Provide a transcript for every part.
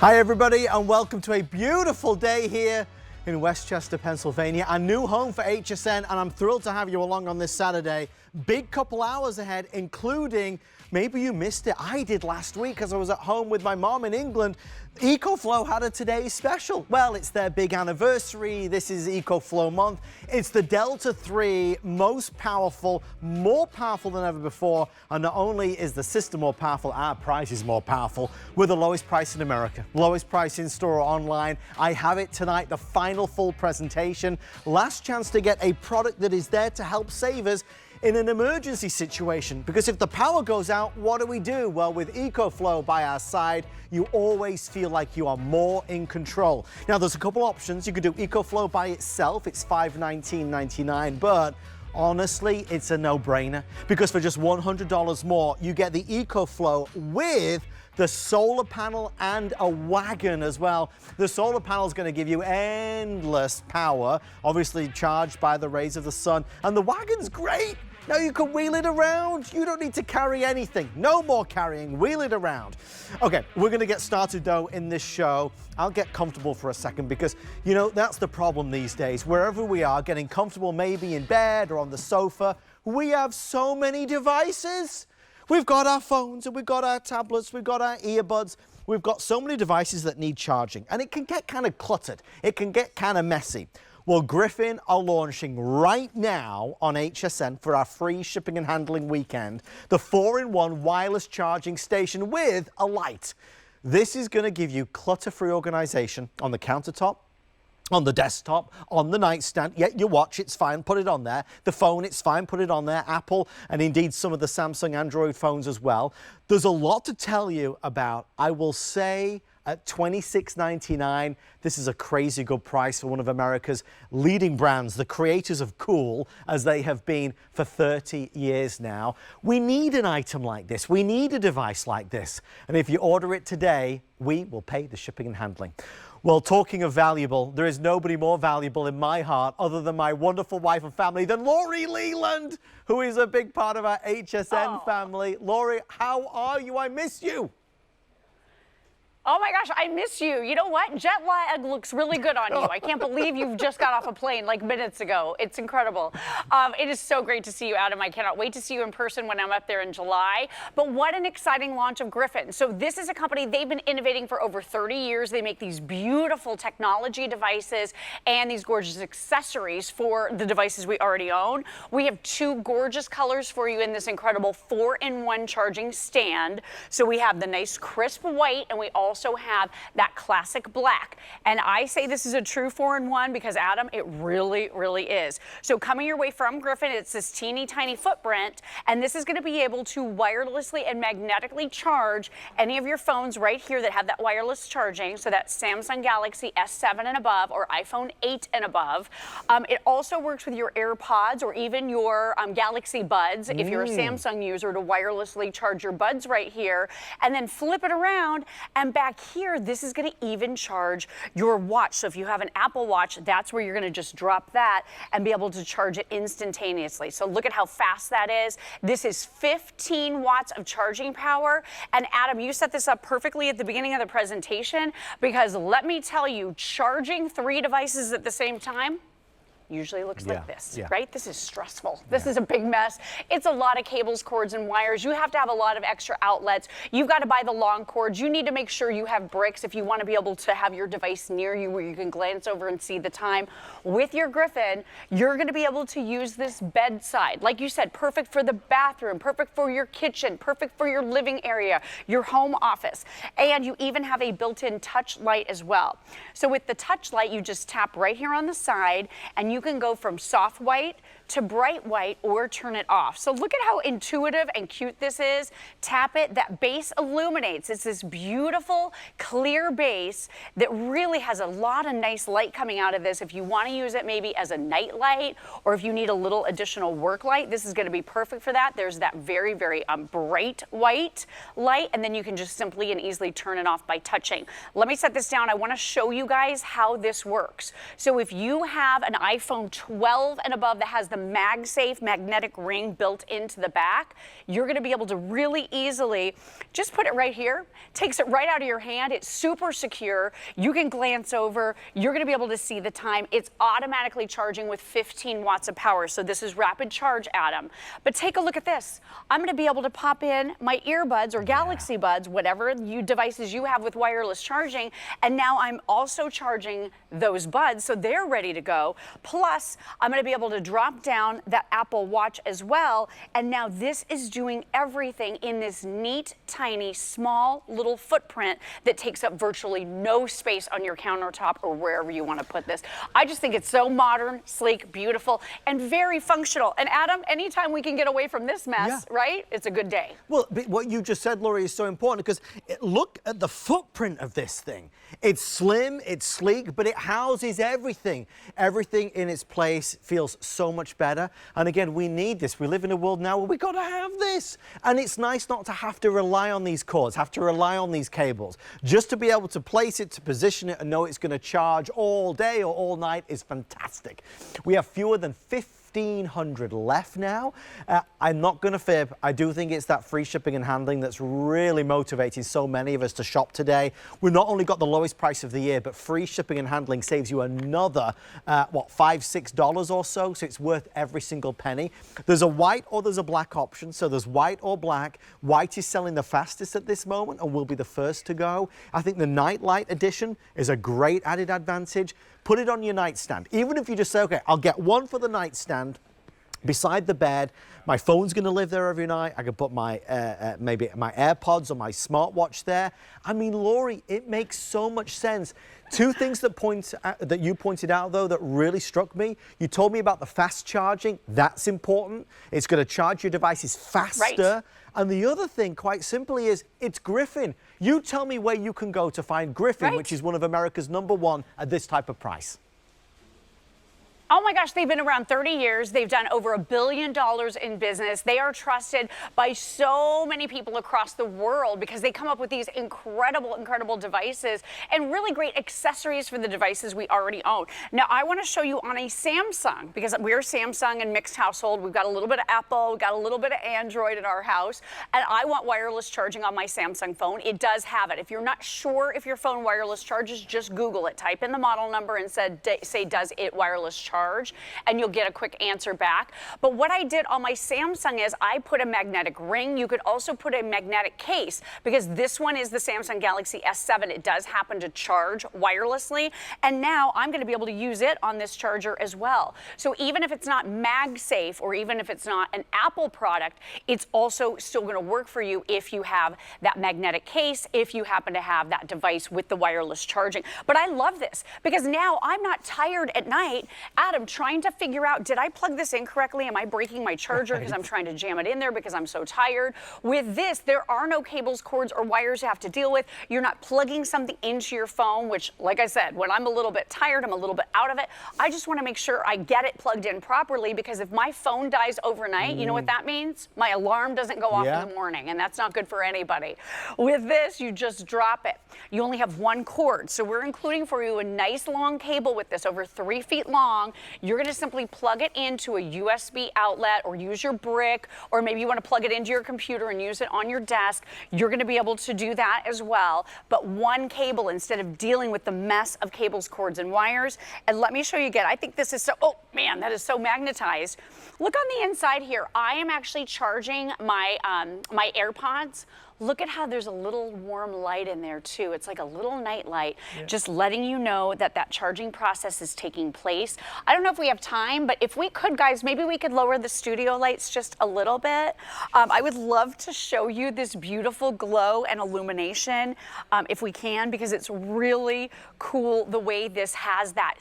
Hi everybody, and welcome to a beautiful day here in Westchester, Pennsylvania, our new home for HSN, and I'm thrilled to have you along on this Saturday. Big couple hours ahead, including, maybe you missed it, I did last week because I was at home with my mom in England. EcoFlow had a today's special. Well, it's their big anniversary. This is EcoFlow month. It's the Delta 3, most powerful, more powerful than ever before. And not only is the system more powerful, our price is more powerful. We're the lowest price in America. Lowest price in store or online. I have it tonight, the final full presentation. Last chance to get a product that is there to help savers in an emergency situation, because if the power goes out, what do we do? Well, with EcoFlow by our side, you always feel like you are more in control. Now, there's a couple options. You could do EcoFlow by itself. It's $519.99, but honestly, it's a no-brainer, because for just $100 more, you get the EcoFlow with the solar panel and a wagon as well. The solar panel is going to give you endless power, obviously charged by the rays of the sun, and the wagon's great. Now you can wheel it around. You don't need to carry anything. No more carrying. Wheel it around. Okay, we're going to get started though in this show. I'll get comfortable for a second because, you know, that's the problem these days. Wherever we are, getting comfortable maybe in bed or on the sofa, we have so many devices. We've got our phones and we've got our tablets, we've got our earbuds. We've got so many devices that need charging, and it can get kind of cluttered. It can get kind of messy. Well, Griffin are launching right now on HSN for our free shipping and handling weekend, the 4-in-1 wireless charging station with a light. This is going to give you clutter-free organization on the countertop, on the desktop, on the nightstand. Yeah, your watch, it's fine, put it on there. The phone, it's fine, put it on there. Apple, and indeed some of the Samsung Android phones as well. There's a lot to tell you about. I will say at $26.99, this is a crazy good price for one of America's leading brands, the creators of cool, as they have been for 30 years now. We need an item like this. We need a device like this. And if you order it today, we will pay the shipping and handling. Well, talking of valuable, there is nobody more valuable in my heart other than my wonderful wife and family than Lori Leland, who is a big part of our HSN family. Lori, how are you? I miss you. Oh my gosh, I miss you. You know what? Jet lag looks really good on you. I can't believe you've just got off a plane like minutes ago. It's incredible. It is so great to see you, Adam. I cannot wait to see you in person when I'm up there in July. But what an exciting launch of Griffin. So this is a company, they've been innovating for over 30 years. They make these beautiful technology devices and these gorgeous accessories for the devices we already own. We have two gorgeous colors for you in this incredible 4-in-1 charging stand. So we have the nice crisp white, and we also have that classic black. And I say this is a true 4-in-1 because, Adam, it really, really is. So coming your way from Griffin, it's this teeny tiny footprint, and this is going to be able to wirelessly and magnetically charge any of your phones right here that have that wireless charging. So that's Samsung Galaxy S7 and above or iPhone 8 and above. It also works with your AirPods or even your Galaxy Buds if you're a Samsung user, to wirelessly charge your buds right here, and then flip it around, and back here, this is going to even charge your watch. So if you have an Apple Watch, that's where you're going to just drop that and be able to charge it instantaneously. So look at how fast that is. This is 15 watts of charging power. And Adam, you set this up perfectly at the beginning of the presentation, because let me tell you, charging 3 devices at the same time usually looks like this, right? This is stressful. This is a big mess. It's a lot of cables, cords, and wires. You have to have a lot of extra outlets. You've got to buy the long cords. You need to make sure you have bricks if you want to be able to have your device near you where you can glance over and see the time. With your Griffin, you're going to be able to use this bedside. Like you said, perfect for the bathroom, perfect for your kitchen, perfect for your living area, your home office. And you even have a built-in touch light as well. So with the touch light, you just tap right here on the side, and you can go from soft white to bright white or turn it off. So look at how intuitive and cute this is. Tap it, that base illuminates. It's this beautiful clear base that really has a lot of nice light coming out of this. If you want to use it maybe as a night light, or if you need a little additional work light, this is going to be perfect for that. There's that very, very bright white light, and then you can just simply and easily turn it off by touching. Let me set this down. I want to show you guys how this works. So if you have an iPhone 12 and above that has the MagSafe magnetic ring built into the back, you're going to be able to really easily just put it right here. Takes it right out of your hand. It's super secure. You can glance over. You're going to be able to see the time. It's automatically charging with 15 watts of power. So this is rapid charge, Adam. But take a look at this. I'm going to be able to pop in my earbuds or Galaxy Buds, whatever devices you have with wireless charging. And now I'm also charging those buds, so they're ready to go. Plus, I'm going to be able to drop down that Apple Watch as well. And now this is doing everything in this neat, tiny, small little footprint that takes up virtually no space on your countertop or wherever you want to put this. I just think it's so modern, sleek, beautiful, and very functional. And Adam, anytime we can get away from this mess, right? It's a good day. Well, what you just said, Laurie, is so important because look at the footprint of this thing. It's slim, it's sleek, but it houses everything. Everything in its place feels so much better. And again, we need this. We live in a world now where we got to have this. And it's nice not to have to rely on these cords, have to rely on these cables. Just to be able to place it, to position it, and know it's going to charge all day or all night is fantastic. We have fewer than 1,500 left now. I'm not going to fib. I do think it's that free shipping and handling that's really motivating so many of us to shop today. We've not only got the lowest price of the year, but free shipping and handling saves you another, $5, $6 or so. So it's worth every single penny. There's a white or there's a black option. So there's white or black. White is selling the fastest at this moment and will be the first to go. I think the Nightlight edition is a great added advantage. Put it on your nightstand. Even if you just say, okay, I'll get one for the nightstand beside the bed. My phone's going to live there every night. I can put my maybe my AirPods or my smartwatch there. I mean, Laurie, it makes so much sense. Two things that you pointed out, though, that really struck me. You told me about the fast charging. That's important. It's going to charge your devices faster. Right. And the other thing, quite simply, is it's Griffin. You tell me where you can go to find Griffin, which is one of America's #1 at this type of price. Oh my gosh, they've been around 30 years. They've done over $1 billion in business. They are trusted by so many people across the world because they come up with these incredible, incredible devices and really great accessories for the devices we already own. Now, I want to show you on a Samsung because we're Samsung and mixed household. We've got a little bit of Apple, we've got a little bit of Android in our house, and I want wireless charging on my Samsung phone. It does have it. If you're not sure if your phone wireless charges, just Google it. Type in the model number and say, does it wireless charge? And you'll get a quick answer back. But what I did on my Samsung is I put a magnetic ring. You could also put a magnetic case because this one is the Samsung Galaxy S7. It does happen to charge wirelessly. And now I'm going to be able to use it on this charger as well. So even if it's not MagSafe or even if it's not an Apple product, it's also still going to work for you if you have that magnetic case, if you happen to have that device with the wireless charging. But I love this because now I'm not tired at night. Adam, trying to figure out, did I plug this in correctly? Am I breaking my charger because I'm trying to jam it in there because I'm so tired? With this, there are no cables, cords, or wires you have to deal with. You're not plugging something into your phone, which, like I said, when I'm a little bit tired, I'm a little bit out of it. I just want to make sure I get it plugged in properly because if my phone dies overnight, you know what that means? My alarm doesn't go off in the morning, and that's not good for anybody. With this, you just drop it. You only have one cord, so we're including for you a nice long cable with this, over 3 feet long. You're going to simply plug it into a USB outlet or use your brick, or maybe you want to plug it into your computer and use it on your desk. You're going to be able to do that as well, but one cable instead of dealing with the mess of cables, cords, and wires. And let me show you again. I think this is so, oh man, that is so magnetized. Look on the inside here. I am actually charging my, my AirPods. Look at how there's a little warm light in there too. It's like a little night light, just letting you know that that charging process is taking place. I don't know if we have time, but if we could, guys, maybe we could lower the studio lights just a little bit. I would love to show you this beautiful glow and illumination if we can, because it's really cool the way this has that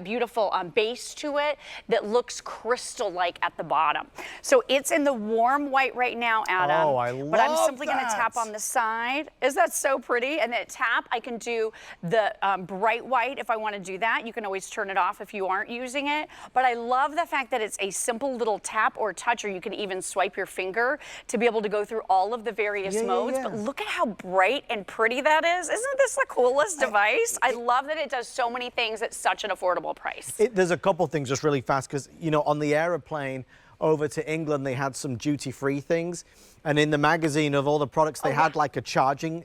beautiful base to it that looks crystal-like at the bottom. So it's in the warm white right now, Adam. Oh, I love But I'm simply going to to tap on the side. Isn't that so pretty? And then tap, I can do the bright white if I want to do that. You can always turn it off if you aren't using it. But I love the fact that it's a simple little tap or touch, or you can even swipe your finger to be able to go through all of the various modes. But look at how bright and pretty that is. Isn't this the coolest device? I love that it does so many things at such an affordable price. There's a couple things just really fast because, you know, on the aeroplane over to England, they had some duty-free things. And in the magazine of all the products, they had like a charging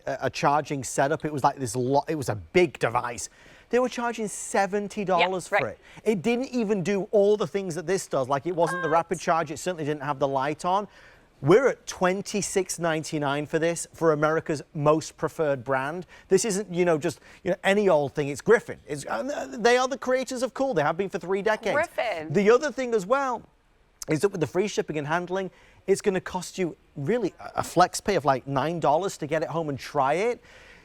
setup. It was like this it was a big device. They were charging $70 for it. It didn't even do all the things that this does. Like, it wasn't the rapid charge. It certainly didn't have the light on. We're at $26.99 for this, for America's most preferred brand. This isn't, you know, just any old thing. It's Griffin. They are the creators of cool. They have been for 3 decades. Griffin. The other thing as well is that with the free shipping and handling, it's going to cost you really a flex pay of like $9 to get it home and try it.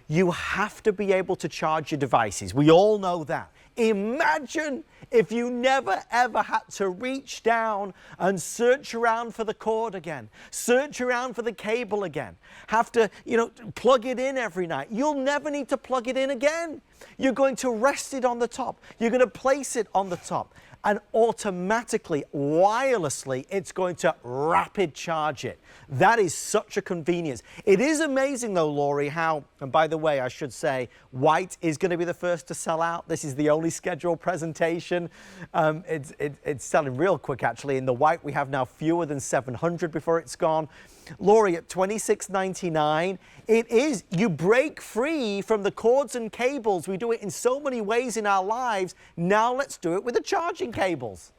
You have to be able to charge your devices. We all know that. Imagine if you never ever had to reach down and search around for the cord again, search around for the cable again, have to, you know, plug it in every night. You'll never need to plug it in again. You're going to rest it on the top. You're going to place it on the top. And automatically, wirelessly, it's going to rapid charge it. That is such a convenience. It is amazing though, Laurie, how, and by the way, I should say, white is going to be the first to sell out. This is the only scheduled presentation. It's selling real quick, actually. In the white, we have now fewer than 700 before it's gone. Laurie, at $26.99, it is, you break free from the cords and cables. We do it in so many ways in our lives. Now let's do it with the charging cables.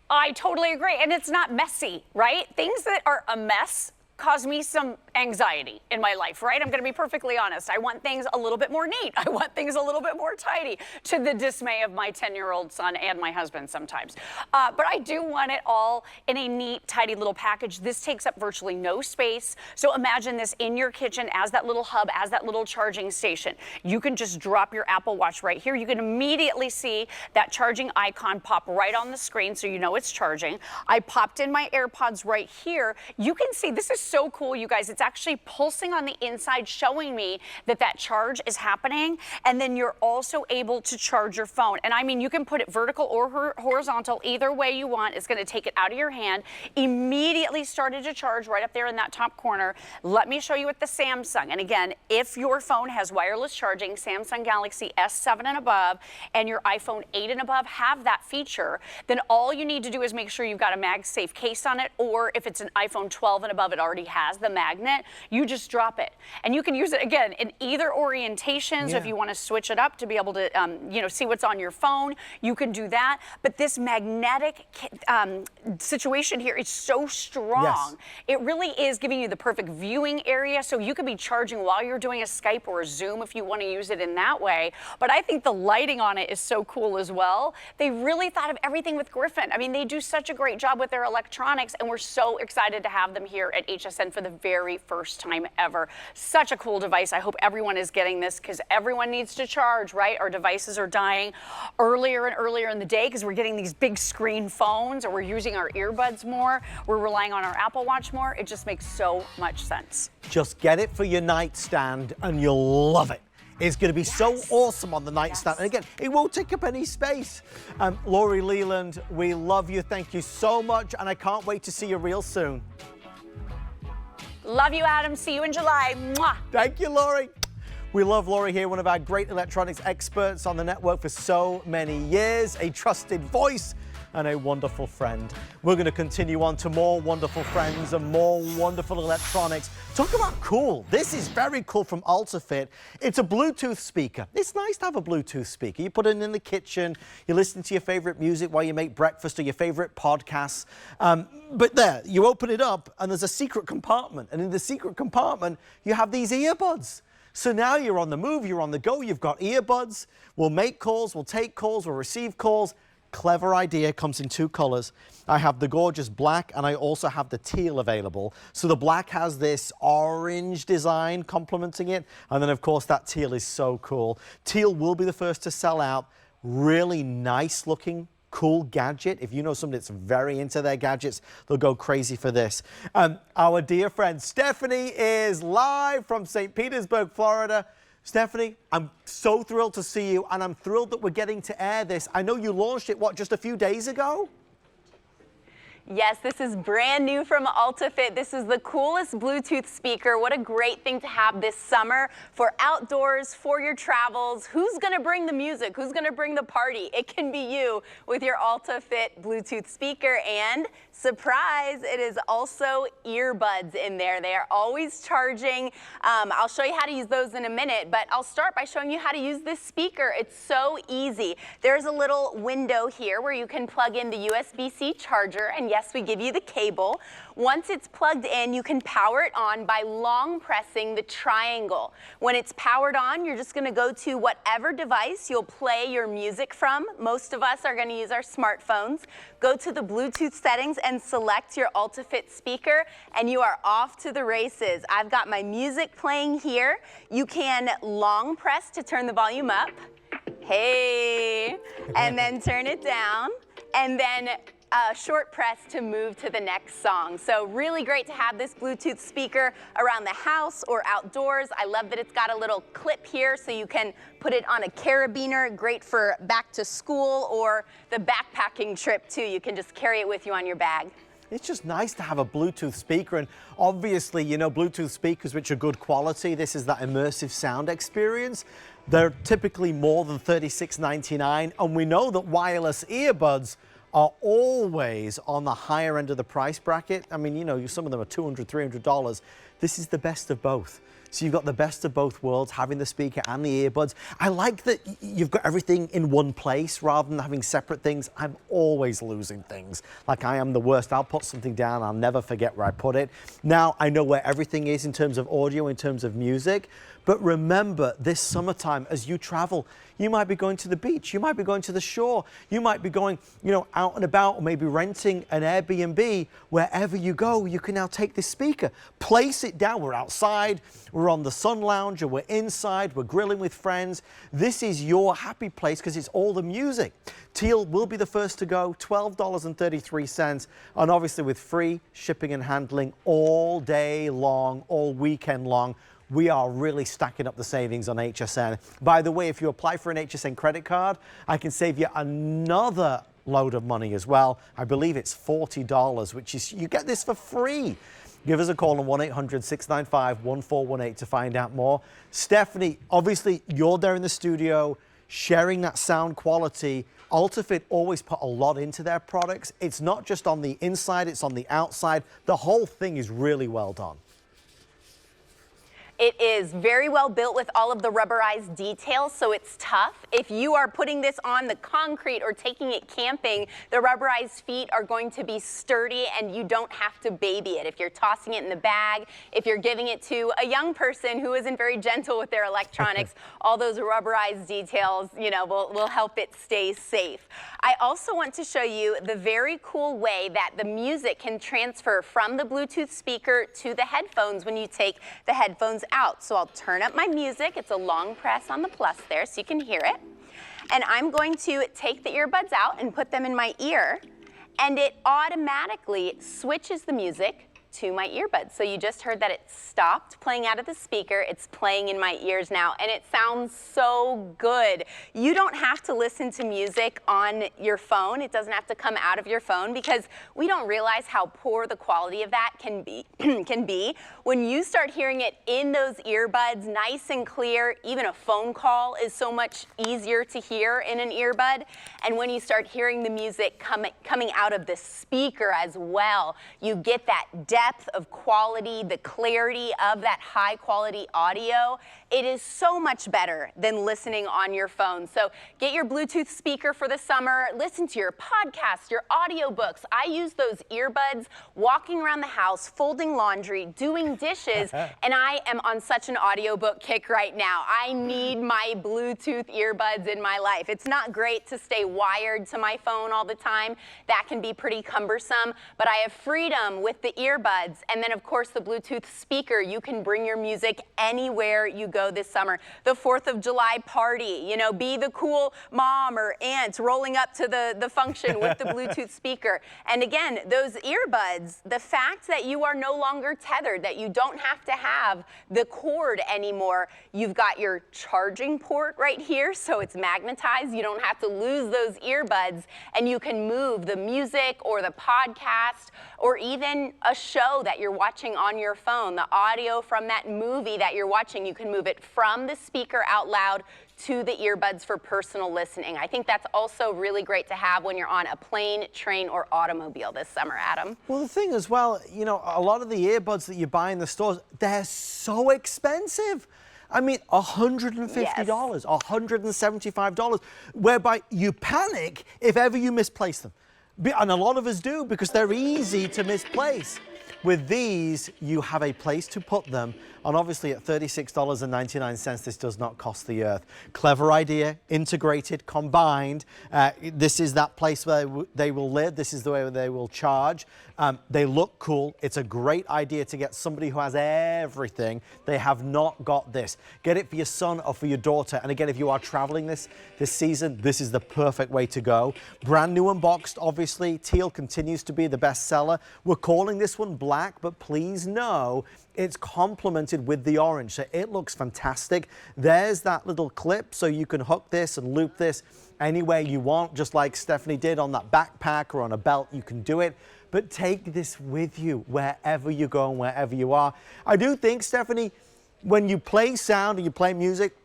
I totally agree. And it's not messy, right? Things that are a mess cause me some anxiety in my life, right? I'm going to be perfectly honest. I want things a little bit more neat. I want things a little bit more tidy, to the dismay of my 10-year-old son and my husband sometimes. But I do want it all in a neat, tidy little package. This takes up virtually no space. So imagine this in your kitchen as that little hub, as that little charging station. You can just drop your Apple Watch right here. You can immediately see that charging icon pop right on the screen, so you know it's charging. I popped in my AirPods right here. You can see, this is so cool, you guys. It's actually pulsing on the inside, showing me that that charge is happening. And then you're also able to charge your phone. And I mean, you can put it vertical or horizontal, either way you want. It's going to take it out of your hand. Immediately started to charge right up there in that top corner. Let me show you with the Samsung. And again, if your phone has wireless charging, Samsung Galaxy S7 and above, and your iPhone 8 and above have that feature, then all you need to do is make sure you've got a MagSafe case on it, or if it's an iPhone 12 and above, it already has the magnet. You just drop it, and you can use it again in either orientation. So if you want to switch it up to be able to, you know, see what's on your phone, you can do that. But this magnetic situation here is so strong. It really is giving you the perfect viewing area. So you could be charging while you're doing a Skype or a Zoom if you want to use it in that way. But I think the lighting on it is so cool as well. They really thought of everything with Griffin. I mean, they do such a great job with their electronics, and we're so excited to have them here at HSN for the very first time ever. Such a cool device. I hope everyone is getting this, because everyone needs to charge, right? Our devices are dying earlier and earlier in the day because we're getting these big screen phones, or we're using our earbuds more. We're relying on our Apple Watch more. It just makes so much sense. Just get it for your nightstand and you'll love it. It's going to be so awesome on the nightstand. And again, it won't take up any space. Laurie Leland, we love you. Thank you so much. And I can't wait to see you real soon. Love you, Adam. See you in July. Mwah. Thank you, Laurie. We love Laurie here, one of our great electronics experts on the network for so many years, a trusted voice and a wonderful friend. We're going to continue on to more wonderful friends and more wonderful electronics. Talk about cool. This is very cool from Altafit. It's a Bluetooth speaker. It's nice to have a Bluetooth speaker. You put it in the kitchen, you listen to your favorite music while you make breakfast or your favorite podcasts. But there, you open it up and there's a secret compartment. And in the secret compartment, you have these earbuds. So now you're on the move, you're on the go, you've got earbuds. We'll make calls, we'll take calls, we'll receive calls. Clever idea, comes in 2 colors. I have the gorgeous black and I also have the teal available. So the black has this orange design complementing it. And then of course that teal is so cool. Teal will be the first to sell out. Really nice looking, cool gadget. If you know somebody that's very into their gadgets, they'll go crazy for this. Our dear friend Stephanie is live from St. Petersburg, Florida. Stephanie, I'm so thrilled to see you, and I'm thrilled that we're getting to air this. I know you launched it, what, just a few days ago? Yes, this is brand new from AltaFit. This is the coolest Bluetooth speaker. What a great thing to have this summer for outdoors, for your travels. Who's gonna bring the music? Who's gonna bring the party? It can be you with your AltaFit Bluetooth speaker, and surprise, it is also earbuds in there. They are always charging. I'll show you how to use those in a minute, but I'll start by showing you how to use this speaker. It's so easy. There's a little window here where you can plug in the USB-C charger, and yes, we give you the cable. Once it's plugged in, you can power it on by long pressing the triangle. When it's powered on, you're just gonna go to whatever device you'll play your music from. Most of us are gonna use our smartphones. Go to the Bluetooth settings and select your AltaFit speaker, and you are off to the races. I've got my music playing here. You can long press to turn the volume up. Hey, and then turn it down, and then short press to move to the next song. So really great to have this Bluetooth speaker around the house or outdoors. I love that it's got a little clip here so you can put it on a carabiner. Great for back to school or the backpacking trip too. You can just carry it with you on your bag. It's just nice to have a Bluetooth speaker, and obviously, you know, Bluetooth speakers which are good quality. This is that immersive sound experience. They're typically more than $36.99, and we know that wireless earbuds are always on the higher end of the price bracket. I mean, you know, some of them are $200, $300. This is the best of both. So you've got the best of both worlds, having the speaker and the earbuds. I like that you've got everything in one place rather than having separate things. I'm always losing things. Like, I am the worst. I'll put something down, I'll never forget where I put it. Now I know where everything is in terms of audio, in terms of music. But remember, this summertime, as you travel, you might be going to the beach, you might be going to the shore, you might be going, you know, out and about, or maybe renting an Airbnb. Wherever you go, you can now take this speaker, place it down. We're outside, we're on the sun lounge, or we're inside, we're grilling with friends. This is your happy place because it's all the music. Teal will be the first to go, $12.33, and obviously with free shipping and handling all day long, all weekend long. We are really stacking up the savings on HSN. By the way, if you apply for an HSN credit card, I can save you another load of money as well. I believe it's $40, which is, you get this for free. Give us a call on 1-800-695-1418 to find out more. Stephanie, obviously you're there in the studio sharing that sound quality. AltaFit always put a lot into their products. It's not just on the inside, it's on the outside. The whole thing is really well done. It is very well built with all of the rubberized details, so it's tough. If you are putting this on the concrete or taking it camping, the rubberized feet are going to be sturdy and you don't have to baby it. If you're tossing it in the bag, if you're giving it to a young person who isn't very gentle with their electronics, all those rubberized details, you know, will help it stay safe. I also want to show you the very cool way that the music can transfer from the Bluetooth speaker to the headphones when you take the headphones out. So I'll turn up my music. It's a long press on the plus there so you can hear it. And I'm going to take the earbuds out and put them in my ear, and it automatically switches the music to my earbuds. So you just heard that it stopped playing out of the speaker. It's playing in my ears now, and it sounds so good. You don't have to listen to music on your phone. It doesn't have to come out of your phone because we don't realize how poor the quality of that can be. When you start hearing it in those earbuds, nice and clear, even a phone call is so much easier to hear in an earbud. And when you start hearing the music coming out of the speaker as well, you get that depth of quality, the clarity of that high quality audio. It is so much better than listening on your phone. So get your Bluetooth speaker for the summer, listen to your podcasts, your audiobooks. I use those earbuds walking around the house, folding laundry, doing dishes, and I am on such an audiobook kick right now. I need my Bluetooth earbuds in my life. It's not great to stay wired to my phone all the time. That can be pretty cumbersome, but I have freedom with the earbuds earbuds, and then of course the Bluetooth speaker. You can bring your music anywhere you go this summer. The 4th of July party, you know, be the cool mom or aunt rolling up to the function with the Bluetooth speaker. And again, those earbuds, the fact that you are no longer tethered, that you don't have to have the cord anymore. You've got your charging port right here, so it's magnetized. You don't have to lose those earbuds, and you can move the music or the podcast or even a show that you're watching on your phone, the audio from that movie that you're watching. You can move it from the speaker out loud to the earbuds for personal listening. I think that's also really great to have when you're on a plane, train, or automobile this summer, Adam. Well, the thing as well, you know, a lot of the earbuds that you buy in the stores, they're so expensive. I mean, $150, Yes. $175, whereby you panic if ever you misplace them. And a lot of us do, because they're easy to misplace. With these, you have a place to put them, and obviously at $36.99, this does not cost the earth. Clever idea, integrated, combined. This is that place where they will live. This is the way they will charge. They look cool. It's a great idea to get somebody who has everything. They have not got this. Get it for your son or for your daughter. And again, if you are traveling this season, this is the perfect way to go. Brand new unboxed, obviously. Teal continues to be the best seller. We're calling this one black, but please know it's complemented with the orange, so it looks fantastic. There's that little clip, so you can hook this and loop this anywhere you want, just like Stephanie did on that backpack or on a belt. You can do it, but take this with you wherever you go and wherever you are. I do think, Stephanie, when you play sound or you play music,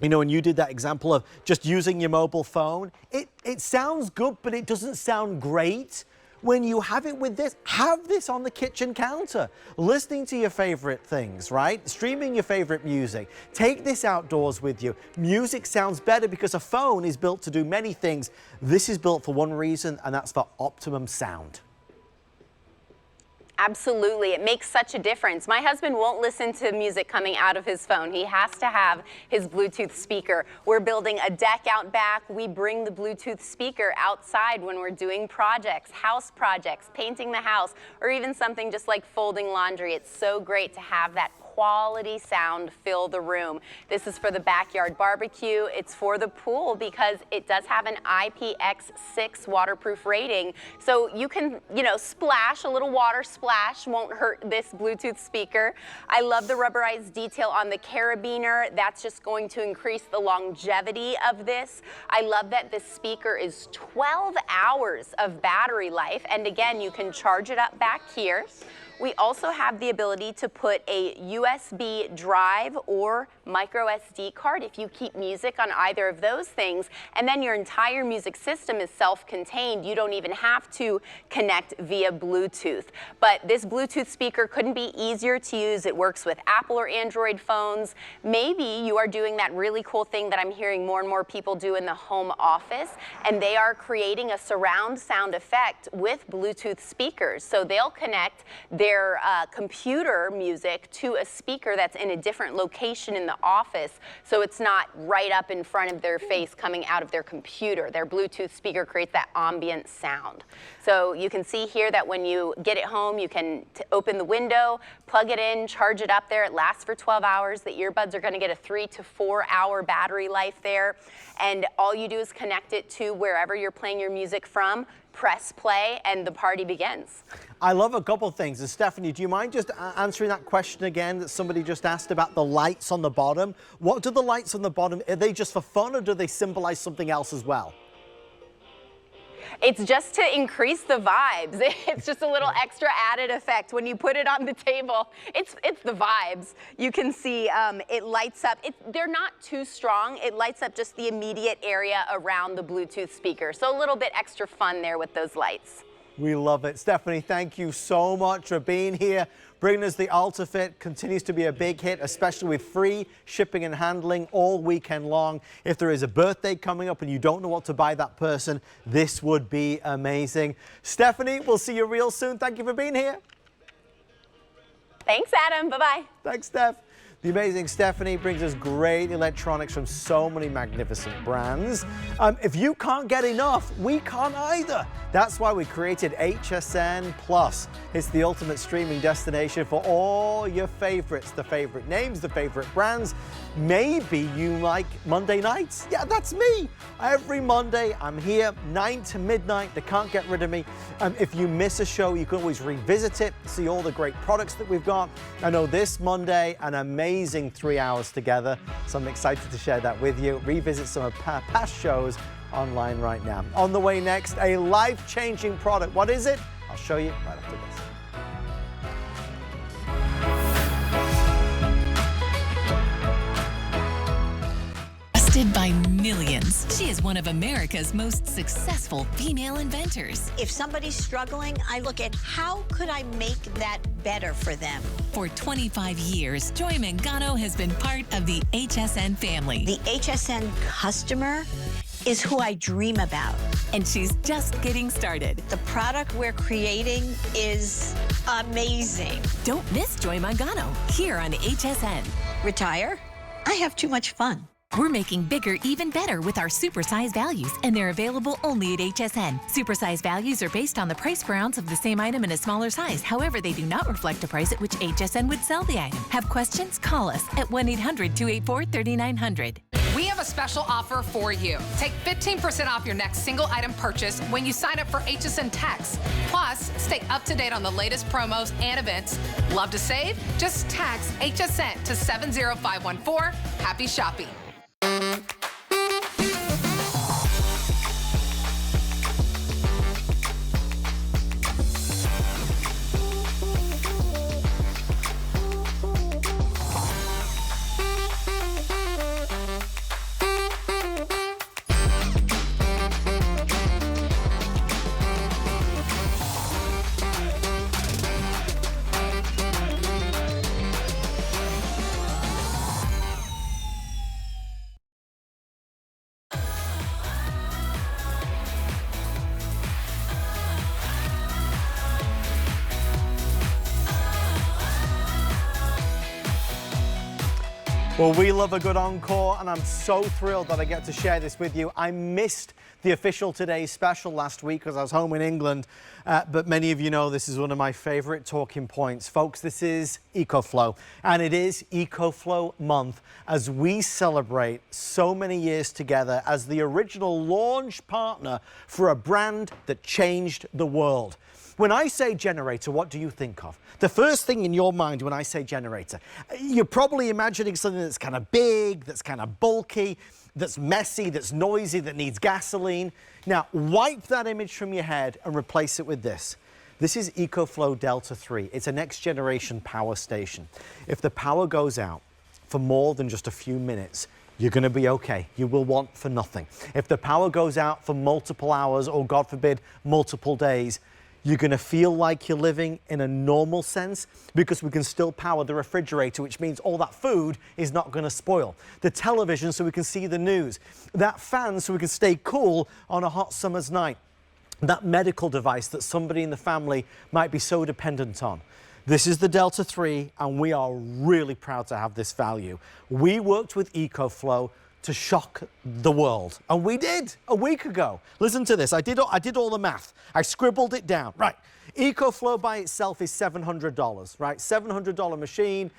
you know, when you did that example of just using your mobile phone, it sounds good, but it doesn't sound great. When you have it with this, have this on the kitchen counter, listening to your favorite things, right? Streaming your favorite music. Take this outdoors with you. Music sounds better because a phone is built to do many things. This is built for one reason, and that's for optimum sound. Absolutely. It makes such a difference. My husband won't listen to music coming out of his phone. He has to have his Bluetooth speaker. We're building a deck out back. We bring the Bluetooth speaker outside when we're doing projects, house projects, painting the house, or even something just like folding laundry. It's so great to have that quality sound fill the room. This is for the backyard barbecue. It's for the pool because it does have an IPX6 waterproof rating. So you can, you know, splash, a little water splash won't hurt this Bluetooth speaker. I love the rubberized detail on the carabiner. That's just going to increase the longevity of this. I love that this speaker is 12 hours of battery life. And again, you can charge it up back here. We also have the ability to put a USB drive or micro SD card if you keep music on either of those things, and then your entire music system is self-contained. You don't even have to connect via Bluetooth. But this Bluetooth speaker couldn't be easier to use. It works with Apple or Android phones. Maybe you are doing that really cool thing that I'm hearing more and more people do in the home office, and they are creating a surround sound effect with Bluetooth speakers. So they'll connect their computer music to a speaker that's in a different location in the office, so it's not right up in front of their face coming out of their computer. Their Bluetooth speaker creates that ambient sound. So you can see here that when you get it home, you can open the window, plug it in, charge it up there. It lasts for 12 hours. The earbuds are going to get a 3 to 4 hour battery life there, and all you do is connect it to wherever you're playing your music from, press play, and the party begins. I love a couple of things. And Stephanie, do you mind just answering that question again that somebody just asked about the lights on the bottom? What do the lights on the bottom, are they just for fun, or do they symbolize something else as well? It's just to increase the vibes. It's just a little extra added effect. When you put it on the table, it's the vibes. You can see it lights up. They're not too strong. It lights up just the immediate area around the Bluetooth speaker. So a little bit extra fun there with those lights. We love it. Stephanie, thank you so much for being here. Bringing us the UltraFit continues to be a big hit, especially with free shipping and handling all weekend long. If there is a birthday coming up and you don't know what to buy that person, this would be amazing. Stephanie, we'll see you real soon. Thank you for being here. Thanks, Adam. Bye-bye. Thanks, Steph. The amazing Stephanie brings us great electronics from so many magnificent brands. If you can't get enough, we can't either. That's why we created HSN Plus. It's the ultimate streaming destination for all your favorites, the favorite names, the favorite brands. Maybe you like Monday nights. Yeah, that's me. Every Monday, I'm here 9 to midnight. They can't get rid of me. If you miss a show, you can always revisit it, see all the great products that we've got. I know this Monday, an amazing 3 hours together, so I'm excited to share that with you. Revisit some of past shows online right now. On the way next, a life-changing product. What is it? I'll show you right after this. Trusted by millions. She is one of America's most successful female inventors. If somebody's struggling, I look at how could I make that better for them. For 25 years, Joy Mangano has been part of the HSN family. The HSN customer is who I dream about. And she's just getting started. The product we're creating is amazing. Don't miss Joy Mangano here on HSN. Retire? I have too much fun. We're making bigger even better with our supersize values, and they're available only at HSN. Supersize values are based on the price per ounce of the same item in a smaller size. However, they do not reflect a price at which HSN would sell the item. Have questions? Call us at 1-800-284-3900. We have a special offer for you. Take 15% off your next single item purchase when you sign up for HSN Text. Plus, stay up to date on the latest promos and events. Love to save? Just text HSN to 70514. Happy shopping. Well, we love a good encore, and I'm so thrilled that I get to share this with you. I missed the official Today Special last week because I was home in England, but many of you know this is one of my favorite talking points. Folks, this is EcoFlow, and it is EcoFlow month as we celebrate so many years together as the original launch partner for a brand that changed the world. When I say generator, what do you think of? The first thing in your mind when I say generator, you're probably imagining something that's kind of big, that's kind of bulky, that's messy, that's noisy, that needs gasoline. Now, wipe that image from your head and replace it with this. This is EcoFlow Delta 3. It's a next generation power station. If the power goes out for more than just a few minutes, you're going to be okay. You will want for nothing. If the power goes out for multiple hours or, God forbid, multiple days, you're going to feel like you're living in a normal sense because we can still power the refrigerator, which means all that food is not going to spoil. The television so we can see the news. That fan so we can stay cool on a hot summer's night. That medical device that somebody in the family might be so dependent on. This is the Delta 3, and we are really proud to have this value. We worked with EcoFlow to shock the world. And we did a week ago. Listen to this. I did all the math. I scribbled it down. Right. EcoFlow by itself is $700, right? $700 machine,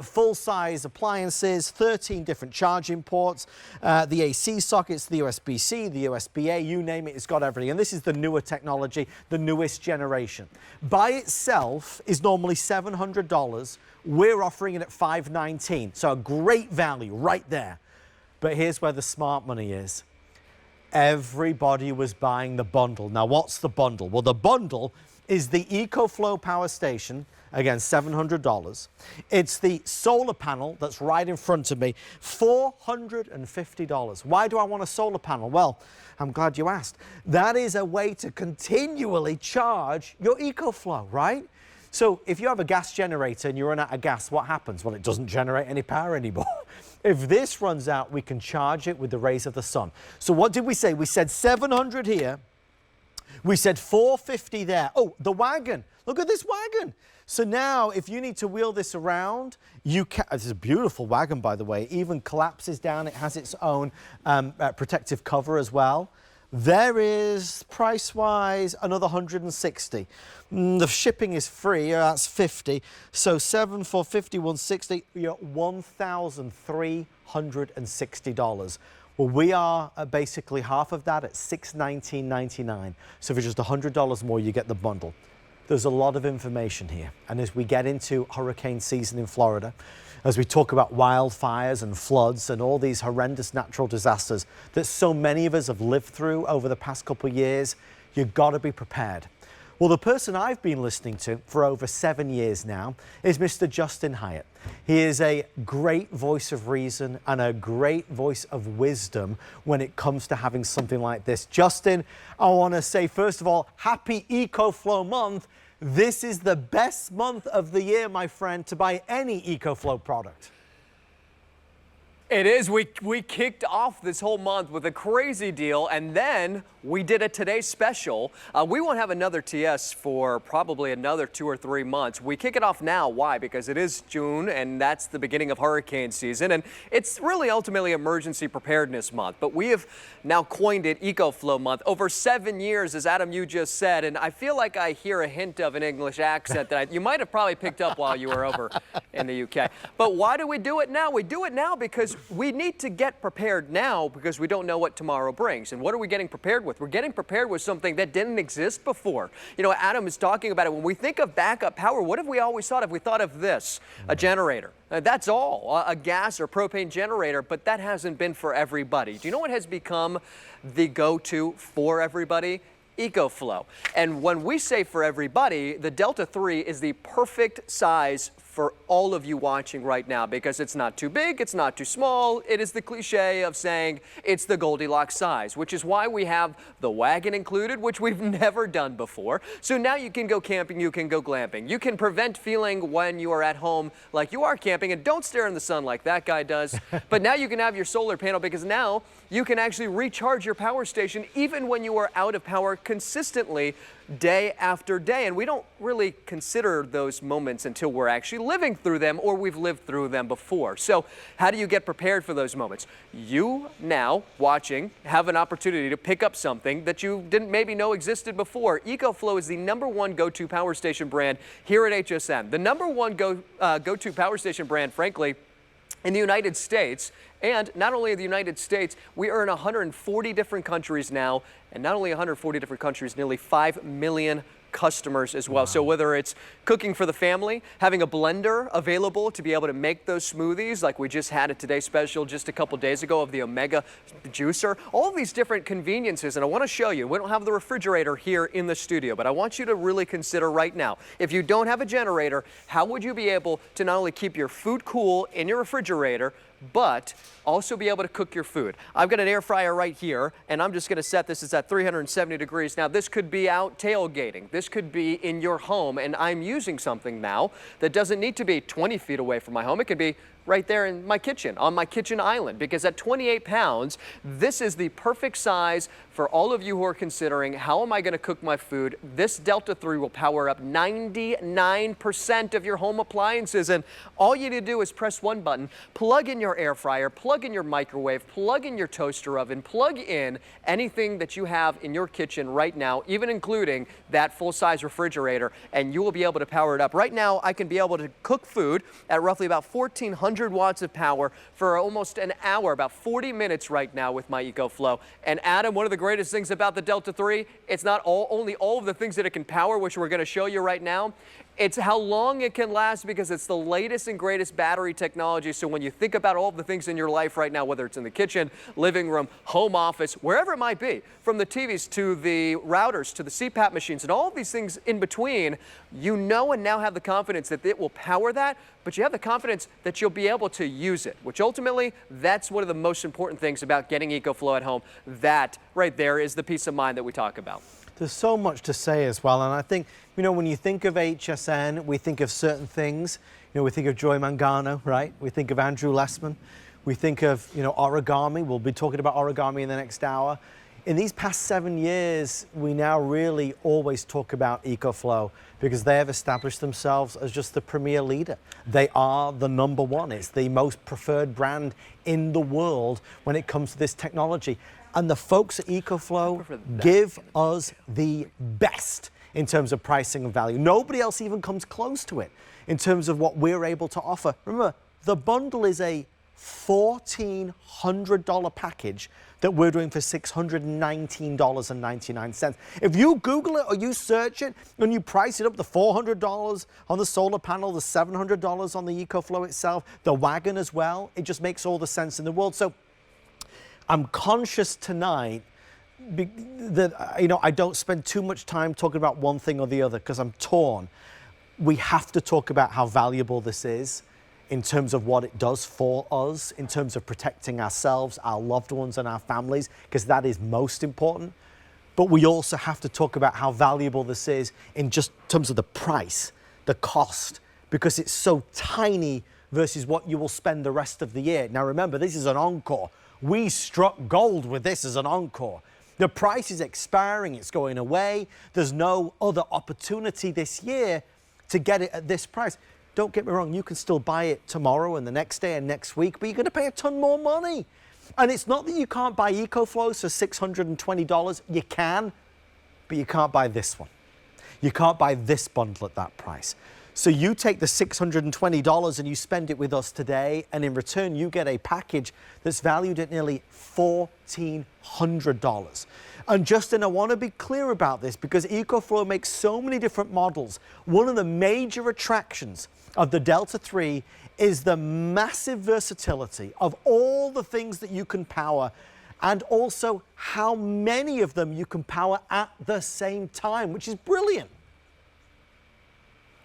full-size appliances, 13 different charging ports, the AC sockets, the USB-C, the USB-A, you name it, it's got everything. And this is the newer technology, the newest generation. By itself is normally $700. We're offering it at $519, so a great value right there. But here's where the smart money is. Everybody was buying the bundle. Now, what's the bundle? Well, the bundle is the EcoFlow power station, again, $700. It's the solar panel that's right in front of me, $450. Why do I want a solar panel? Well, I'm glad you asked. That is a way to continually charge your EcoFlow, right? So if you have a gas generator and you run out of gas, what happens? Well, it doesn't generate any power anymore. If this runs out, we can charge it with the rays of the sun. So what did we say? We said 700 here. We said 450 there. Oh, the wagon. Look at this wagon. So now, if you need to wheel this around, you can. This is a beautiful wagon, by the way. It even collapses down. It has its own protective cover as well. There is, price-wise, another $160. The shipping is free. That's $50. So 7 for $50, $160. You're $1,360. Well, we are basically half of that at $619.99. So for just $100 more, you get the bundle. There's a lot of information here. And as we get into hurricane season in Florida, as we talk about wildfires and floods and all these horrendous natural disasters that so many of us have lived through over the past couple of years, you've got to be prepared. Well, the person I've been listening to for over 7 years now is Mr. Justin Hyatt. He is a great voice of reason and a great voice of wisdom when it comes to having something like this. Justin, I want to say, first of all, happy EcoFlow month. This is the best month of the year, my friend, to buy any EcoFlow product. It is. We kicked off this whole month with a crazy deal, and then we did a Today Special. We won't have another TS for probably another 2 or 3 months. We kick it off now. Why? Because it is June, and that's the beginning of hurricane season, and it's really ultimately Emergency Preparedness Month. But we have now coined it EcoFlow Month. Over 7 years, as Adam, you just said, and I feel like I hear a hint of an English accent that you might have probably picked up while you were over in the UK. But why do we do it now? We do it now because we need to get prepared now because we don't know what tomorrow brings. And what are we getting prepared with? We're getting prepared with something that didn't exist before. You know, Adam is talking about it. When we think of backup power, what have we always thought of? We thought of this, a generator. That's all, a gas or propane generator, but that hasn't been for everybody. Do you know what has become the go-to for everybody? EcoFlow. And when we say for everybody, the Delta 3 is the perfect size for all of you watching right now because it's not too big, it's not too small. It is the cliche of saying it's the Goldilocks size, which is why we have the wagon included, which we've never done before. So now you can go camping, you can go glamping. You can prevent feeling when you are at home like you are camping, and don't stare in the sun like that guy does. But now you can have your solar panel because now you can actually recharge your power station even when you are out of power consistently day after day. And we don't really consider those moments until we're actually living through them or we've lived through them before. So how do you get prepared for those moments? You now watching have an opportunity to pick up something that you didn't maybe know existed before. EcoFlow is the #1 go-to power station brand here at HSN. The #1 go-to power station brand, frankly, in the United States. And not only in the United States, we are in 140 different countries now, and not only 140 different countries, nearly 5 million customers as well. Wow. So whether it's cooking for the family, having a blender available to be able to make those smoothies like we just had a Today Special just a couple days ago of the Omega juicer, all of these different conveniences. And I want to show you, we don't have the refrigerator here in the studio, but I want you to really consider right now, if you don't have a generator, how would you be able to not only keep your food cool in your refrigerator, but also be able to cook your food? I've got an air fryer right here, and I'm just going to set this. It's at 370 degrees. Now, this could be out tailgating. This could be in your home, and I'm using something now that doesn't need to be 20 feet away from my home. It could be right there in my kitchen, on my kitchen island, because at 28 pounds, this is the perfect size for all of you who are considering, how am I going to cook my food? This Delta 3 will power up 99% of your home appliances, and all you need to do is press one button, plug in your air fryer, plug in your microwave, plug in your toaster oven, plug in anything that you have in your kitchen right now, even including that full-size refrigerator, and you will be able to power it up. Right now, I can be able to cook food at roughly about 1,400 watts of power for almost an hour, about 40 minutes right now with my EcoFlow. And Adam, one of the greatest things about the Delta 3, it's not only all of the things that it can power, which we're going to show you right now, it's how long it can last because it's the latest and greatest battery technology. So when you think about all of the things in your life right now, whether it's in the kitchen, living room, home office, wherever it might be, from the TVs to the routers to the CPAP machines and all of these things in between, you know and now have the confidence that it will power that, but you have the confidence that you'll be able to use it, which ultimately, that's one of the most important things about getting EcoFlow at home. That right there is the peace of mind that we talk about. There's so much to say as well, and I think, you know, when you think of HSN, we think of certain things. You know, we think of Joy Mangano, right? We think of Andrew Lessman. We think of, you know, origami. We'll be talking about origami in the next hour. in these past 7 years, we now really always talk about EcoFlow because they have established themselves as just the premier leader. They are the number one. It's the most preferred brand in the world when it comes to this technology. And the folks at EcoFlow give us the best in terms of pricing and value. Nobody else even comes close to it in terms of what we're able to offer. Remember, the bundle is a $1,400 package that we're doing for $619.99. If you Google it or you search it and you price it up, the $400 on the solar panel, the $700 on the EcoFlow itself, the wagon as well, it just makes all the sense in the world. So I'm conscious tonight that, I don't spend too much time talking about one thing or the other because I'm torn. We have to talk about how valuable this is in terms of what it does for us, in terms of protecting ourselves, our loved ones, and our families, because that is most important. But we also have to talk about how valuable this is in just terms of the price, the cost, because it's so tiny versus what you will spend the rest of the year. Now remember, this is an encore. We struck gold with this as an encore. The price is expiring, it's going away. There's no other opportunity this year to get it at this price. Don't get me wrong, you can still buy it tomorrow and the next day and next week, but you're going to pay a ton more money. And it's not that you can't buy EcoFlows for $620. You can, but you can't buy this one. You can't buy this bundle at that price. So you take the $620 and you spend it with us today, and in return you get a package that's valued at nearly $1,400. And Justin, I want to be clear about this because EcoFlow makes so many different models. One of the major attractions of the Delta 3 is the massive versatility of all the things that you can power, and also how many of them you can power at the same time, which is brilliant.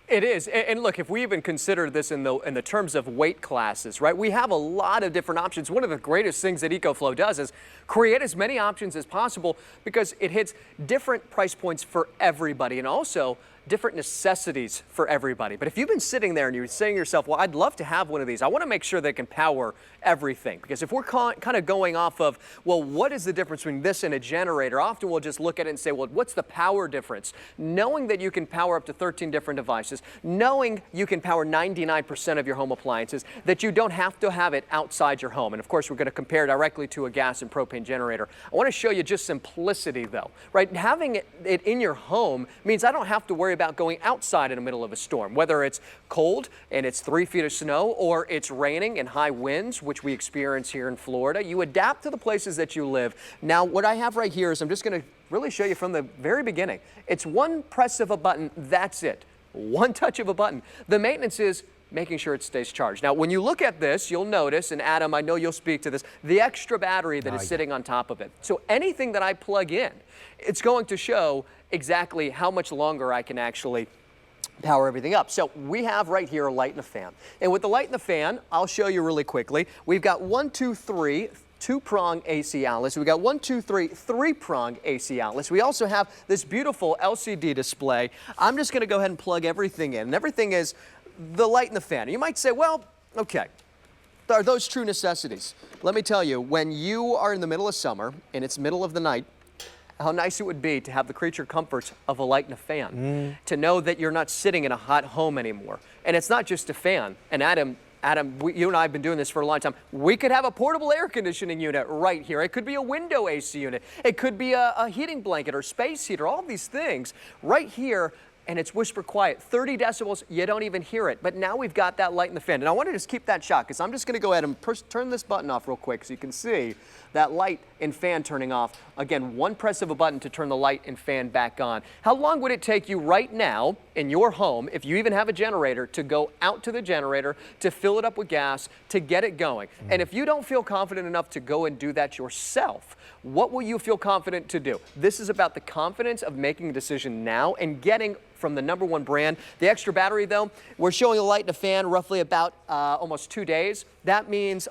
It is, and look, if we even consider this in the terms of weight classes, right? We have a lot of different options. One of the greatest things that EcoFlow does is create as many options as possible because it hits different price points for everybody and also different necessities for everybody. But if you've been sitting there and you're saying to yourself, well, I'd love to have one of these, I want to make sure they can power everything. Because if we're kind of going off of, well, what is the difference between this and a generator? Often we'll just look at it and say, well, what's the power difference? Knowing that you can power up to 13 different devices, knowing you can power 99% of your home appliances, that you don't have to have it outside your home. And of course, we're going to compare directly to a gas and propane generator. I want to show you just simplicity though, right? Having it in your home means I don't have to worry about going outside in the middle of a storm, whether it's cold and it's 3 feet of snow or it's raining and high winds, which we experience here in Florida. You adapt to the places that you live. Now, what I have right here is I'm just going to really show you from the very beginning. It's one press of a button. That's it. One touch of a button. The maintenance is making sure it stays charged. Now, when you look at this, you'll notice, and Adam, I know you'll speak to this, the extra battery that is sitting on top of it. So anything that I plug in, it's going to show exactly how much longer I can actually power everything up. So we have right here a light and a fan. And with the light and the fan, I'll show you really quickly. We've got 1, 2, 3, 2-prong AC outlets. We've got 1, 2, 3, 3-prong AC outlets. We also have this beautiful LCD display. I'm just going to go ahead and plug everything in. And everything is the light and the fan. You might say, well, okay, are those true necessities? Let me tell you, when you are in the middle of summer and it's middle of the night, how nice it would be to have the creature comforts of a light and a fan, to know that you're not sitting in a hot home anymore. And it's not just a fan. And Adam, you and I have been doing this for a long time. We could have a portable air conditioning unit right here. It could be a window AC unit. It could be a heating blanket or space heater, all these things right here. And it's whisper quiet, 30 decibels, you don't even hear it. But now we've got that light in the fan. And I want to just keep that shot because I'm just going to go ahead and turn this button off real quick so you can see that light and fan turning off. Again, one press of a button to turn the light and fan back on. How long would it take you right now in your home, if you even have a generator, to go out to the generator, to fill it up with gas, to get it going? And if you don't feel confident enough to go and do that yourself, what will you feel confident to do? This is about the confidence of making a decision now and getting from the #1 brand. The extra battery though, we're showing a light and a fan roughly about almost 2 days. That means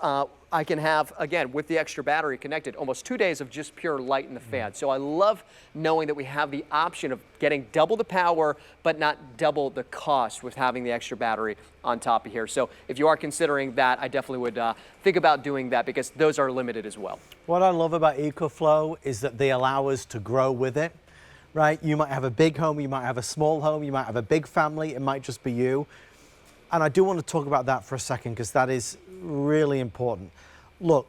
I can have, again, with the extra battery connected, almost 2 days of just pure light in the fan. So I love knowing that we have the option of getting double the power, but not double the cost with having the extra battery on top of here. So if you are considering that, I definitely would think about doing that because those are limited as well. What I love about EcoFlow is that they allow us to grow with it, right? You might have a big home, you might have a small home, you might have a big family, it might just be you. And I do want to talk about that for a second because that is really important. Look,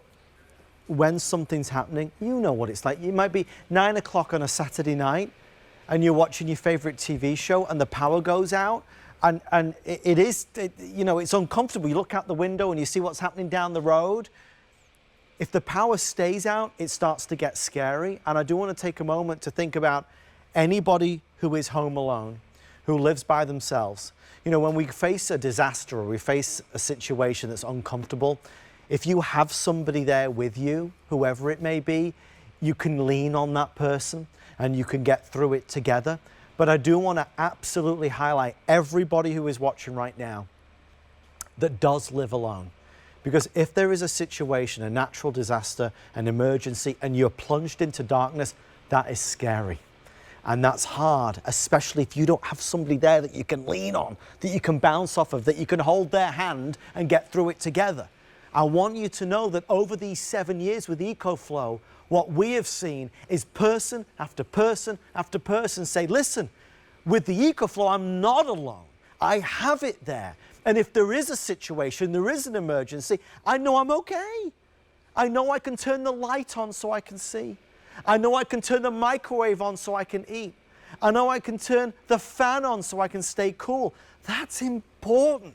when something's happening, you know what it's like. It might be 9 o'clock on a Saturday night and you're watching your favorite TV show and the power goes out and you know, it's uncomfortable. You look out the window and you see what's happening down the road. If the power stays out, it starts to get scary. And I do want to take a moment to think about anybody who is home alone, who lives by themselves. You know, when we face a disaster or we face a situation that's uncomfortable, if you have somebody there with you, whoever it may be, you can lean on that person and you can get through it together. But I do want to absolutely highlight everybody who is watching right now that does live alone. Because if there is a situation, a natural disaster, an emergency, and you're plunged into darkness, that is scary. And that's hard, especially if you don't have somebody there that you can lean on, that you can bounce off of, that you can hold their hand and get through it together. I want you to know that over these 7 years with EcoFlow, what we have seen is person after person after person say, listen, with the EcoFlow, I'm not alone. I have it there. And if there is a situation, there is an emergency, I know I'm okay. I know I can turn the light on so I can see. I know I can turn the microwave on so I can eat. I know I can turn the fan on so I can stay cool. That's important.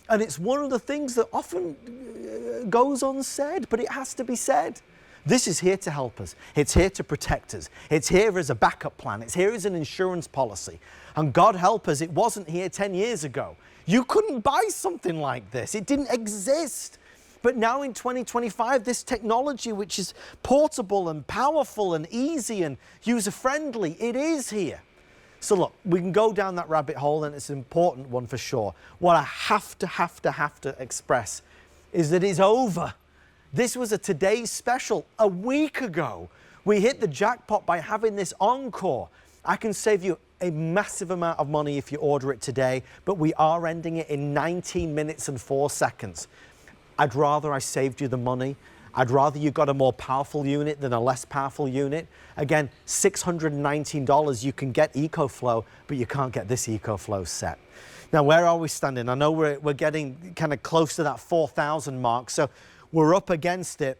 And it's one of the things that often goes unsaid, but it has to be said. This is here to help us. It's here to protect us. It's here as a backup plan. It's here as an insurance policy. And God help us, it wasn't here 10 years ago. You couldn't buy something like this. It didn't exist. But now in 2025, this technology, which is portable and powerful and easy and user-friendly, it is here. So look, we can go down that rabbit hole, and it's an important one for sure. What I have to express is that it's over. This was a today's special a week ago. We hit the jackpot by having this encore. I can save you a massive amount of money if you order it today, but we are ending it in 19 minutes and 4 seconds. I'd rather I saved you the money. I'd rather you got a more powerful unit than a less powerful unit. Again, $619, you can get EcoFlow, but you can't get this EcoFlow set. Now, where are we standing? I know we're getting kind of close to that 4,000 mark, so we're up against it.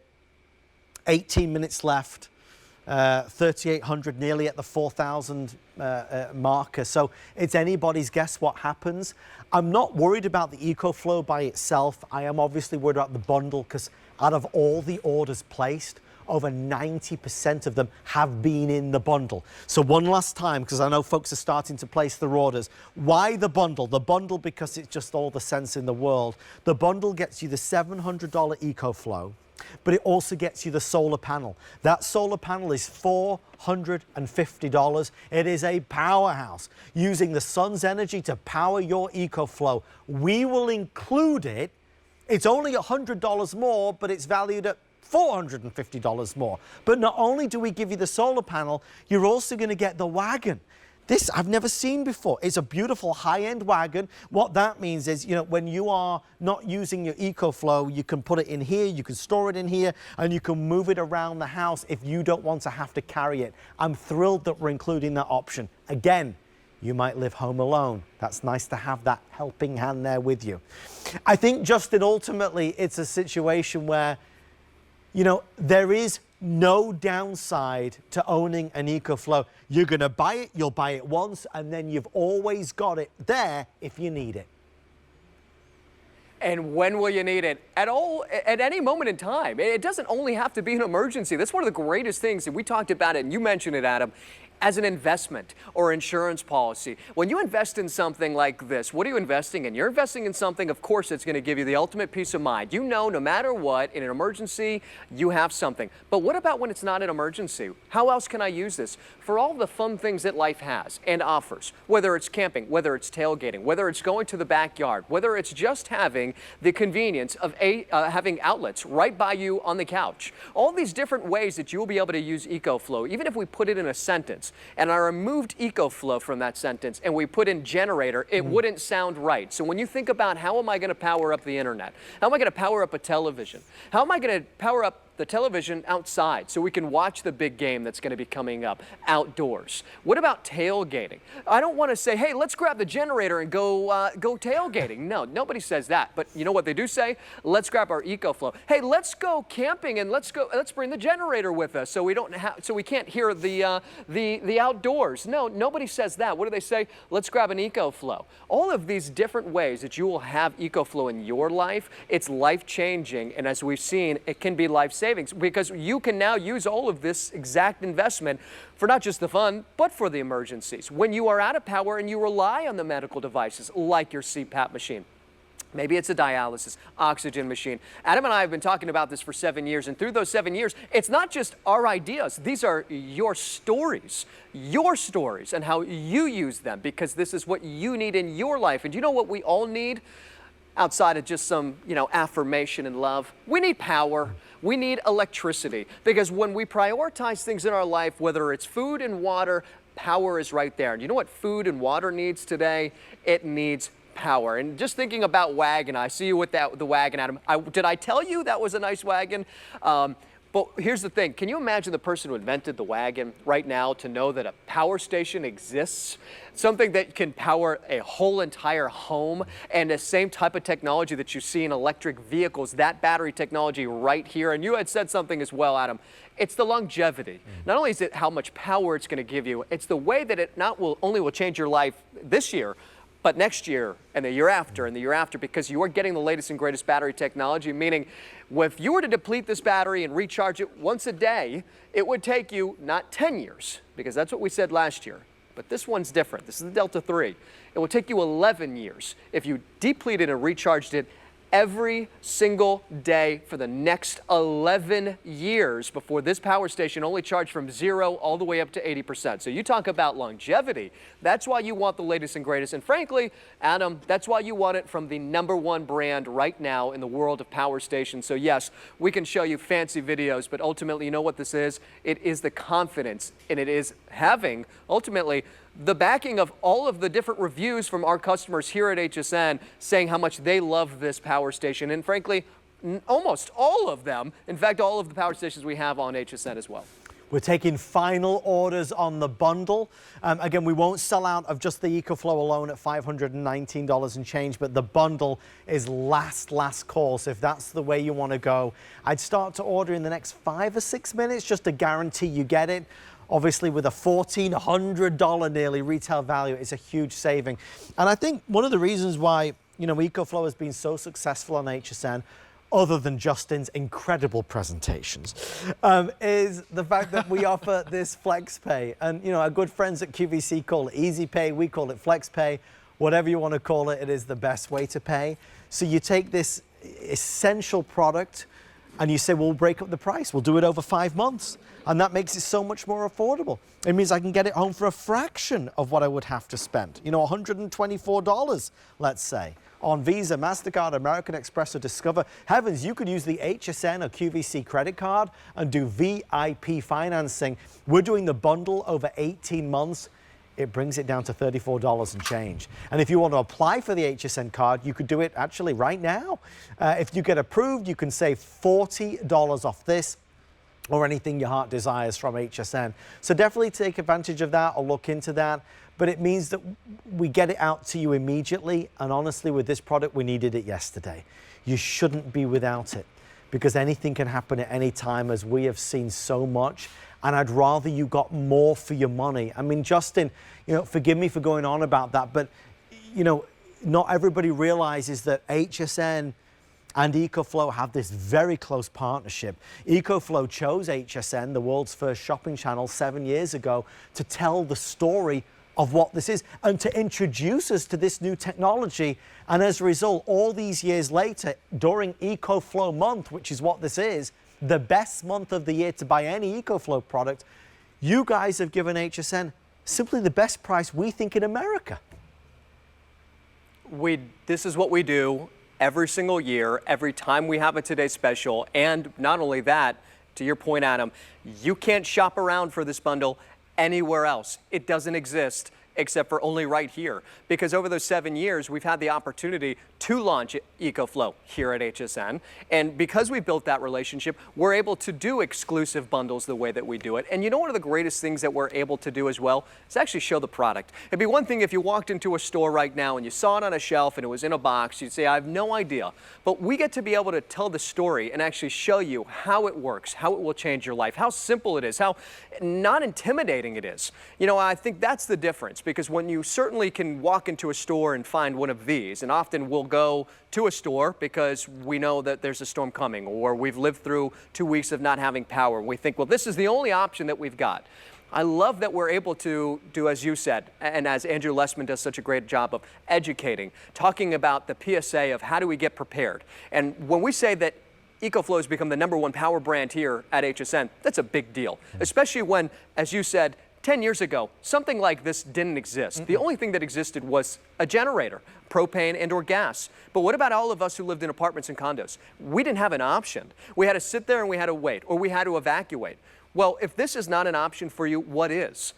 18 minutes left, 3,800, nearly at the 4,000 marker. So it's anybody's guess what happens. I'm not worried about the EcoFlow by itself. I am obviously worried about the bundle because out of all the orders placed, over 90% of them have been in the bundle. So one last time, because I know folks are starting to place their orders. Why the bundle? The bundle because it's just all the sense in the world. The bundle gets you the $700 EcoFlow, but it also gets you the solar panel. That solar panel is $450. It is a powerhouse using the sun's energy to power your EcoFlow. We will include it. It's only $100 more, but it's valued at $450 more. But not only do we give you the solar panel, you're also going to get the wagon. This I've never seen before. It's a beautiful high-end wagon. What that means is, you know, when you are not using your EcoFlow, you can put it in here, you can store it in here, and you can move it around the house if you don't want to have to carry it. I'm thrilled that we're including that option. Again, you might live home alone. That's nice to have that helping hand there with you. I think, Justin, ultimately, it's a situation where, you know, there is no downside to owning an EcoFlow. You're going to buy it, you'll buy it once, and then you've always got it there if you need it. And when will you need it? At any moment in time. It doesn't only have to be an emergency. That's one of the greatest things, and we talked about it, and you mentioned it, Adam. as an investment or insurance policy. When you invest in something like this, what are you investing in? You're investing in something, of course, that's going to give you the ultimate peace of mind. You know, no matter what, in an emergency, you have something. But what about when it's not an emergency? How else can I use this? For all the fun things that life has and offers, whether it's camping, whether it's tailgating, whether it's going to the backyard, whether it's just having the convenience of having outlets right by you on the couch. All these different ways that you will be able to use EcoFlow, even if we put it in a sentence, and I removed EcoFlow from that sentence and we put in generator, it wouldn't sound right. So when you think about how am I going to power up the internet? How am I going to power up a television? How am I going to power up the television outside so we can watch the big game that's going to be coming up outdoors? What about tailgating? I don't want to say, hey, let's grab the generator and go tailgating. No, nobody says that. But you know what they do say? Let's grab our EcoFlow. Hey, let's go camping and let's bring the generator with us so we can't hear the outdoors. No, nobody says that. What do they say? Let's grab an EcoFlow. All of these different ways that you will have EcoFlow in your life, it's life-changing, and as we've seen, it can be life-saving because you can now use all of this exact investment for not just the fun, but for the emergencies. When you are out of power and you rely on the medical devices like your CPAP machine. Maybe it's a dialysis, oxygen machine. Adam and I have been talking about this for 7 years, and through those 7 years, it's not just our ideas. These are your stories and how you use them, because this is what you need in your life. And you know what we all need? Outside of just some, affirmation and love, we need power. We need electricity, because when we prioritize things in our life, whether it's food and water, power is right there. And you know what food and water needs today? It needs power. And just thinking about wagon, I see you with the wagon, Adam. Did I tell you that was a nice wagon? But here's the thing. Can you imagine the person who invented the wagon right now to know that a power station exists? Something that can power a whole entire home, and the same type of technology that you see in electric vehicles, that battery technology right here. And you had said something as well, Adam. It's the longevity. Not only is it how much power it's going to give you, it's the way that it not only will change your life this year, but next year and the year after and the year after, because you are getting the latest and greatest battery technology, meaning if you were to deplete this battery and recharge it once a day, it would take you not 10 years, because that's what we said last year, but this one's different. This is the Delta 3. It will take you 11 years if you depleted and recharged it every single day for the next 11 years before this power station only charged from 0 all the way up to 80%. So you talk about longevity. That's why you want the latest and greatest. And frankly, Adam, that's why you want it from the #1 brand right now in the world of power stations. So yes, we can show you fancy videos, but ultimately, you know what this is? It is the confidence, and it is having, ultimately, the backing of all of the different reviews from our customers here at HSN saying how much they love this power station. And frankly, almost all of them, in fact, all of the power stations we have on HSN as well. We're taking final orders on the bundle. Again, we won't sell out of just the EcoFlow alone at $519 and change, but the bundle is last call. So if that's the way you want to go, I'd start to order in the next 5 or 6 minutes just to guarantee you get it. Obviously, with a $1,400 nearly retail value, it's a huge saving. And I think one of the reasons why, EcoFlow has been so successful on HSN, other than Justin's incredible presentations, is the fact that we offer this FlexPay. And, our good friends at QVC call it Easy Pay. We call it FlexPay. Whatever you want to call it, it is the best way to pay. So you take this essential product and you say, well, we'll break up the price. We'll do it over 5 months. And that makes it so much more affordable. It means I can get it home for a fraction of what I would have to spend. $124, let's say, on Visa, MasterCard, American Express, or Discover. Heavens, you could use the HSN or QVC credit card and do VIP financing. We're doing the bundle over 18 months. It brings it down to $34 and change. And if you want to apply for the HSN card, you could do it actually right now. If you get approved, you can save $40 off this or anything your heart desires from HSN. So definitely take advantage of that or look into that. But it means that we get it out to you immediately. And honestly, with this product, we needed it yesterday. You shouldn't be without it, because anything can happen at any time, as we have seen so much. And I'd rather you got more for your money. I mean, Justin, forgive me for going on about that, but, not everybody realizes that HSN and EcoFlow have this very close partnership. EcoFlow chose HSN, the world's first shopping channel, 7 years ago to tell the story of what this is and to introduce us to this new technology. And as a result, all these years later, during EcoFlow month, which is what this is, the best month of the year to buy any EcoFlow product, you guys have given HSN simply the best price we think in America. This is what we do every single year, every time we have a Today Special. And not only that, to your point, Adam, you can't shop around for this bundle anywhere else. It doesn't exist except for only right here. Because over those 7 years, we've had the opportunity to launch EcoFlow here at HSN. And because we built that relationship, we're able to do exclusive bundles the way that we do it. And you know, one of the greatest things that we're able to do as well is actually show the product. It'd be one thing if you walked into a store right now and you saw it on a shelf and it was in a box, you'd say, I have no idea. But we get to be able to tell the story and actually show you how it works, how it will change your life, how simple it is, how not intimidating it is. You know, I think that's the difference, because when you certainly can walk into a store and find one of these, and often we'll go to a store because we know that there's a storm coming, or we've lived through 2 weeks of not having power. We think, well, this is the only option that we've got. I love that we're able to do, as you said, and as Andrew Lessman does such a great job of educating, talking about the PSA of how do we get prepared. And when we say that EcoFlow has become the #1 power brand here at HSN, that's a big deal, especially when, as you said, 10 years ago, something like this didn't exist. The only thing that existed was a generator, propane and or gas. But what about all of us who lived in apartments and condos? We didn't have an option. We had to sit there and we had to wait, or we had to evacuate. Well, if this is not an option for you, what is?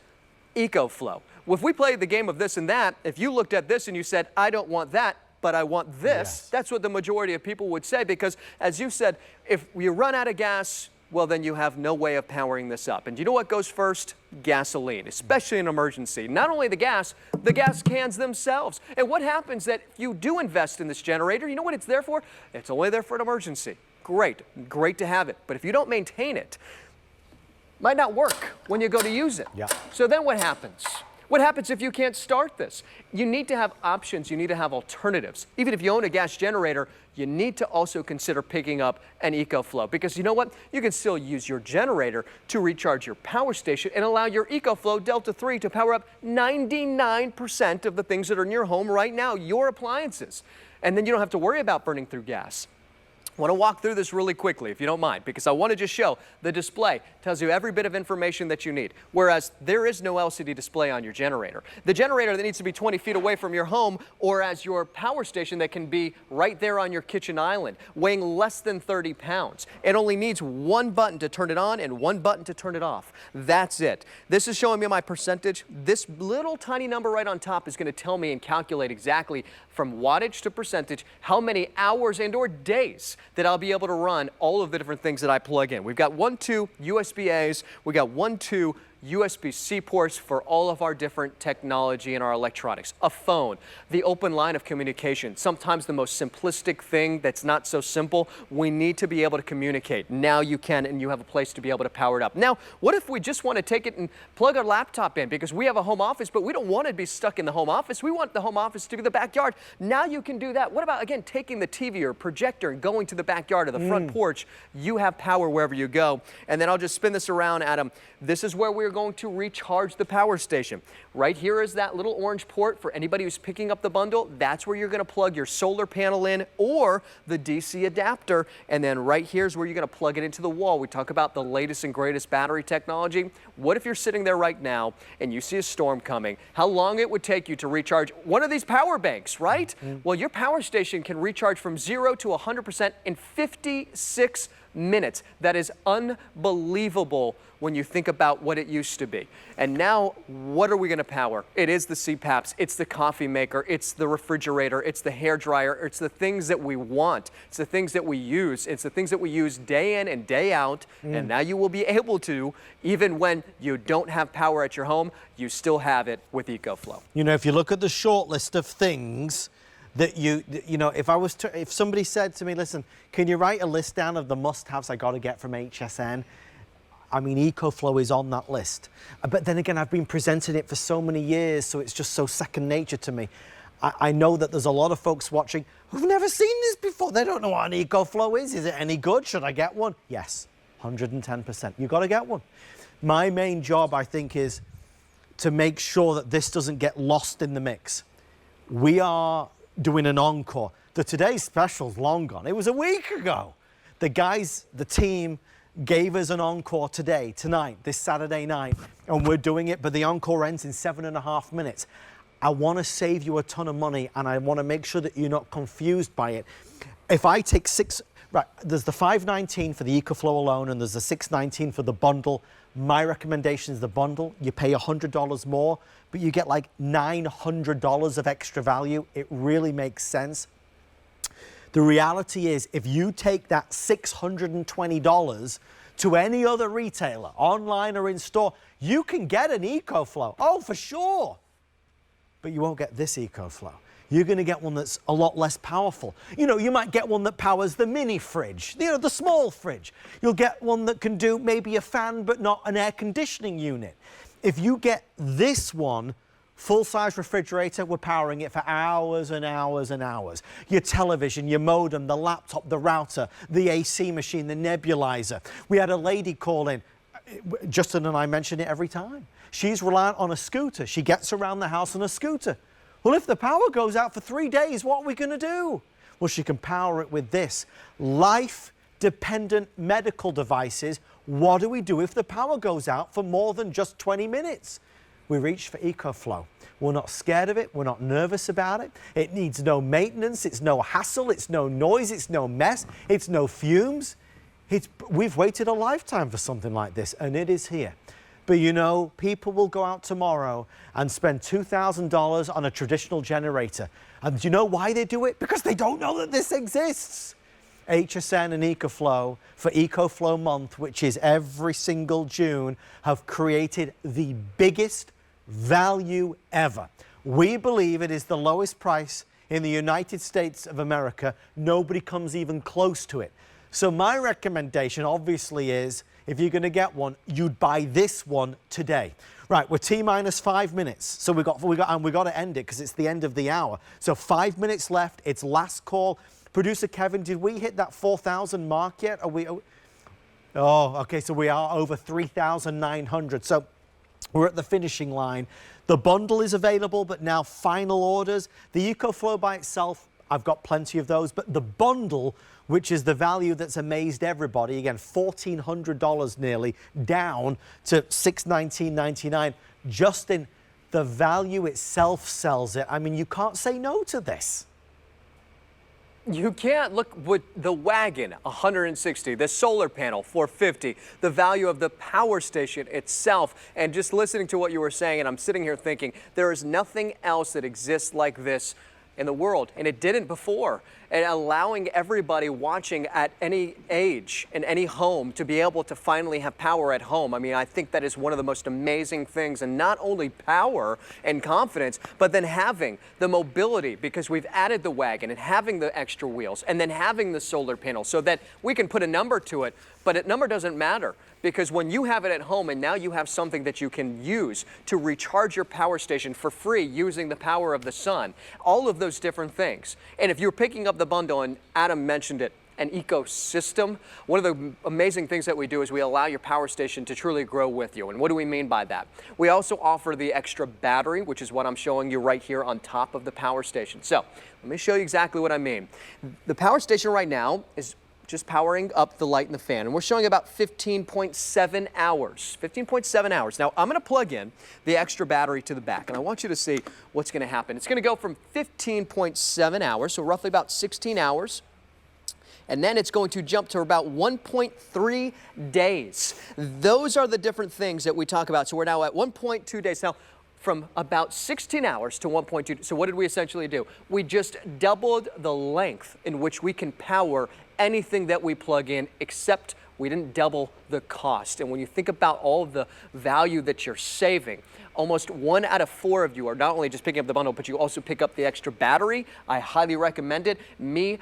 EcoFlow. Well, if we played the game of this and that, if you looked at this and you said, I don't want that, but I want this, yes, that's what the majority of people would say, because as you said, if you run out of gas, well, then you have no way of powering this up. And you know what goes first? Gasoline, especially in an emergency. Not only the gas cans themselves. And what happens that if you do invest in this generator, you know what it's there for? It's only there for an emergency. Great to have it. But if you don't maintain it, it might not work when you go to use it. Yeah. So then what happens? What happens if you can't start this? You need to have options. You need to have alternatives. Even if you own a gas generator, you need to also consider picking up an EcoFlow, because you know what? You can still use your generator to recharge your power station and allow your EcoFlow Delta 3 to power up 99% of the things that are in your home right now, your appliances. And then you don't have to worry about burning through gas. I want to walk through this really quickly, if you don't mind, because I want to just show the display tells you every bit of information that you need, whereas there is no LCD display on your generator. The generator that needs to be 20 feet away from your home, or as your power station that can be right there on your kitchen island, weighing less than 30 pounds. It only needs one button to turn it on and one button to turn it off. That's it. This is showing me my percentage. This little tiny number right on top is going to tell me and calculate exactly from wattage to percentage how many hours and or days that I'll be able to run all of the different things that I plug in. We've got 1-2 USB-A's, we got 1-2 USB-C ports for all of our different technology and our electronics. A phone, the open line of communication, sometimes the most simplistic thing that's not so simple. We need to be able to communicate. Now you can, and you have a place to be able to power it up. Now, what if we just want to take it and plug our laptop in, because we have a home office, but we don't want to be stuck in the home office. We want the home office to be the backyard. Now you can do that. What about, again, taking the TV or projector and going to the backyard or the front porch? You have power wherever you go. And then I'll just spin this around, Adam. This is where we're going to recharge the power station. Right here is that little orange port for anybody who's picking up the bundle. That's where you're going to plug your solar panel in, or the DC adapter. And then right here is where you're going to plug it into the wall. We talk about the latest and greatest battery technology. What if you're sitting there right now and you see a storm coming? How long it would take you to recharge one of these power banks, right? Well, your power station can recharge from 0 to 100% in 56 minutes. That is unbelievable when you think about what it used to be. And now, what are we going to power? It is the CPAPs, it's the coffee maker, it's the refrigerator, it's the hair dryer, it's the things that we want, it's the things that we use, it's the things that we use day in and day out. And now you will be able to, even when you don't have power at your home, you still have it with EcoFlow. You know, if you look at the short list of things that you know, if somebody said to me, listen, can you write a list down of the must-haves I got to get from HSN? I mean, EcoFlow is on that list. But then again, I've been presenting it for so many years, so it's just so second nature to me. I know that there's a lot of folks watching who've never seen this before. They don't know what an EcoFlow is. Is it any good? Should I get one? Yes, 110%. You've got to get one. My main job, I think, is to make sure that this doesn't get lost in the mix. We are doing an encore. The today's special's long gone. It was a week ago. The guys, the team, gave us an encore tonight, this Saturday night, and we're doing it, but the encore ends in 7.5 minutes. I want to save you a ton of money, and I want to make sure that you're not confused by it. If I take there's the $519 for the EcoFlow alone, and there's the $619 for the bundle. My recommendation is the bundle. You pay $100 more, but you get like $900 of extra value. It really makes sense. The reality is, if you take that $620 to any other retailer, online or in store, you can get an EcoFlow. Oh, for sure. But you won't get this EcoFlow. You're going to get one that's a lot less powerful. You know, you might get one that powers the mini fridge, you know, the small fridge. You'll get one that can do maybe a fan, but not an air conditioning unit. If you get this one, full-size refrigerator, we're powering it for hours and hours and hours. Your television, your modem, the laptop, the router, the AC machine, the nebulizer. We had a lady call in. Justin and I mention it every time. She's reliant on a scooter. She gets around the house on a scooter. Well, if the power goes out for 3 days, what are we going to do? Well, she can power it with this. Life-dependent medical devices. What do we do if the power goes out for more than just 20 minutes? We reach for EcoFlow. We're not scared of it. We're not nervous about it. It needs no maintenance. It's no hassle. It's no noise. It's no mess. It's no fumes. We've waited a lifetime for something like this, and it is here. But you know, people will go out tomorrow and spend $2,000 on a traditional generator. And do you know why they do it? Because they don't know that this exists. HSN and EcoFlow for EcoFlow Month, which is every single June, have created the biggest value ever. We believe it is the lowest price in the United States of America. Nobody comes even close to it. So my recommendation obviously is, if you're going to get one, you'd buy this one today. Right, we're T-minus 5 minutes. So we got to end it because it's the end of the hour. So 5 minutes left. It's last call. Producer Kevin, did we hit that 4,000 mark yet? Are we? Oh, okay. So we are over 3,900. So we're at the finishing line. The bundle is available, but now final orders. The EcoFlow by itself, I've got plenty of those, but the bundle, which is the value that's amazed everybody, again, $1,400 nearly, down to $619.99. Justin, the value itself sells it. I mean, you can't say no to this. You can't. Look, with the wagon, $160, the solar panel, $450, the value of the power station itself, and just listening to what you were saying, and I'm sitting here thinking, there is nothing else that exists like this in the world, and it didn't before. And allowing everybody watching at any age in any home to be able to finally have power at home. I mean, I think that is one of the most amazing things, and not only power and confidence, but then having the mobility, because we've added the wagon and having the extra wheels and then having the solar panel so that we can put a number to it, but a number doesn't matter. Because when you have it at home and now you have something that you can use to recharge your power station for free using the power of the sun, all of those different things. And if you're picking up the bundle, and Adam mentioned it, an ecosystem, one of the amazing things that we do is we allow your power station to truly grow with you. And what do we mean by that? We also offer the extra battery, which is what I'm showing you right here on top of the power station. So let me show you exactly what I mean. The power station right now is just powering up the light and the fan. And we're showing about 15.7 hours. 15.7 hours. Now, I'm going to plug in the extra battery to the back, and I want you to see what's going to happen. It's going to go from 15.7 hours, so roughly about 16 hours. And then it's going to jump to about 1.3 days. Those are the different things that we talk about. So we're now at 1.2 days. Now, from about 16 hours to 1.2. So what did we essentially do? We just doubled the length in which we can power anything that we plug in, except we didn't double the cost. And when you think about all of the value that you're saving, almost 1 out of 4 of you are not only just picking up the bundle, but you also pick up the extra battery. I highly recommend it. Me,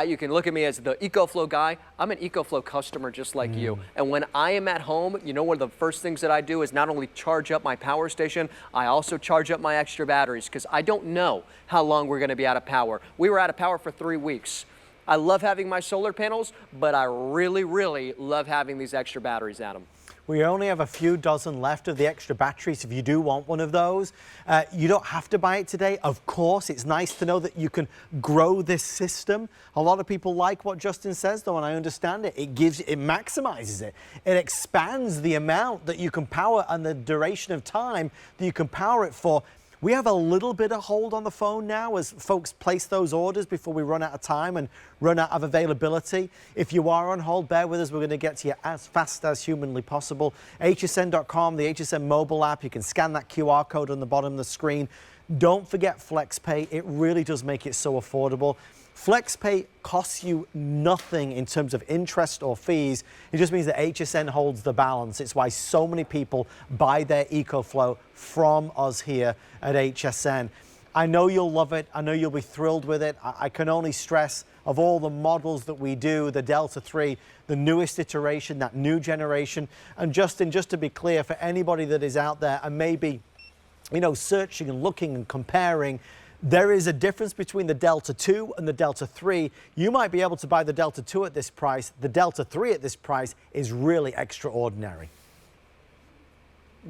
you can look at me as the EcoFlow guy. I'm an EcoFlow customer just like you. And when I am at home, you know, one of the first things that I do is not only charge up my power station, I also charge up my extra batteries because I don't know how long we're going to be out of power. We were out of power for 3 weeks. I love having my solar panels, but I really, really love having these extra batteries, Adam. We only have a few dozen left of the extra batteries if you do want one of those. You don't have to buy it today. Of course, it's nice to know that you can grow this system. A lot of people like what Justin says, though, and I understand it. It maximizes it. It expands the amount that you can power and the duration of time that you can power it for. We have a little bit of hold on the phone now as folks place those orders before we run out of time and run out of availability. If you are on hold, bear with us. We're going to get to you as fast as humanly possible. hsn.com, the HSN mobile app. You can scan that QR code on the bottom of the screen. Don't forget FlexPay. It really does make it so affordable. FlexPay costs you nothing in terms of interest or fees. It just means that HSN holds the balance. It's why so many people buy their EcoFlow from us here at HSN. I know you'll love it. I know you'll be thrilled with it. I can only stress, of all the models that we do, the Delta 3, the newest iteration, that new generation. And Justin, just to be clear, for anybody that is out there and maybe, you know, searching and looking and comparing, there is a difference between the Delta 2 and the Delta 3. You might be able to buy the Delta 2 at this price. The Delta 3 at this price is really extraordinary.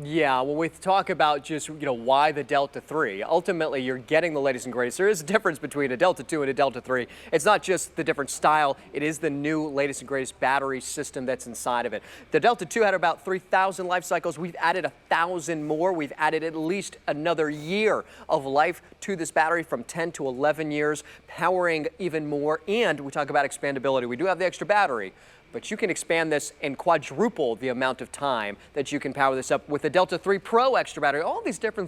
Yeah, when we talk about just, you know, why the Delta 3, ultimately you're getting the latest and greatest. There is a difference between a Delta 2 and a Delta 3. It's not just the different style, it is the new latest and greatest battery system that's inside of it. The Delta 2 had about 3,000 life cycles. We've added 1,000 more. We've added at least another year of life to this battery from 10 to 11 years, powering even more. And we talk about expandability. We do have the extra battery, but you can expand this and quadruple the amount of time that you can power this up with the Delta 3 Pro extra battery, all these different things.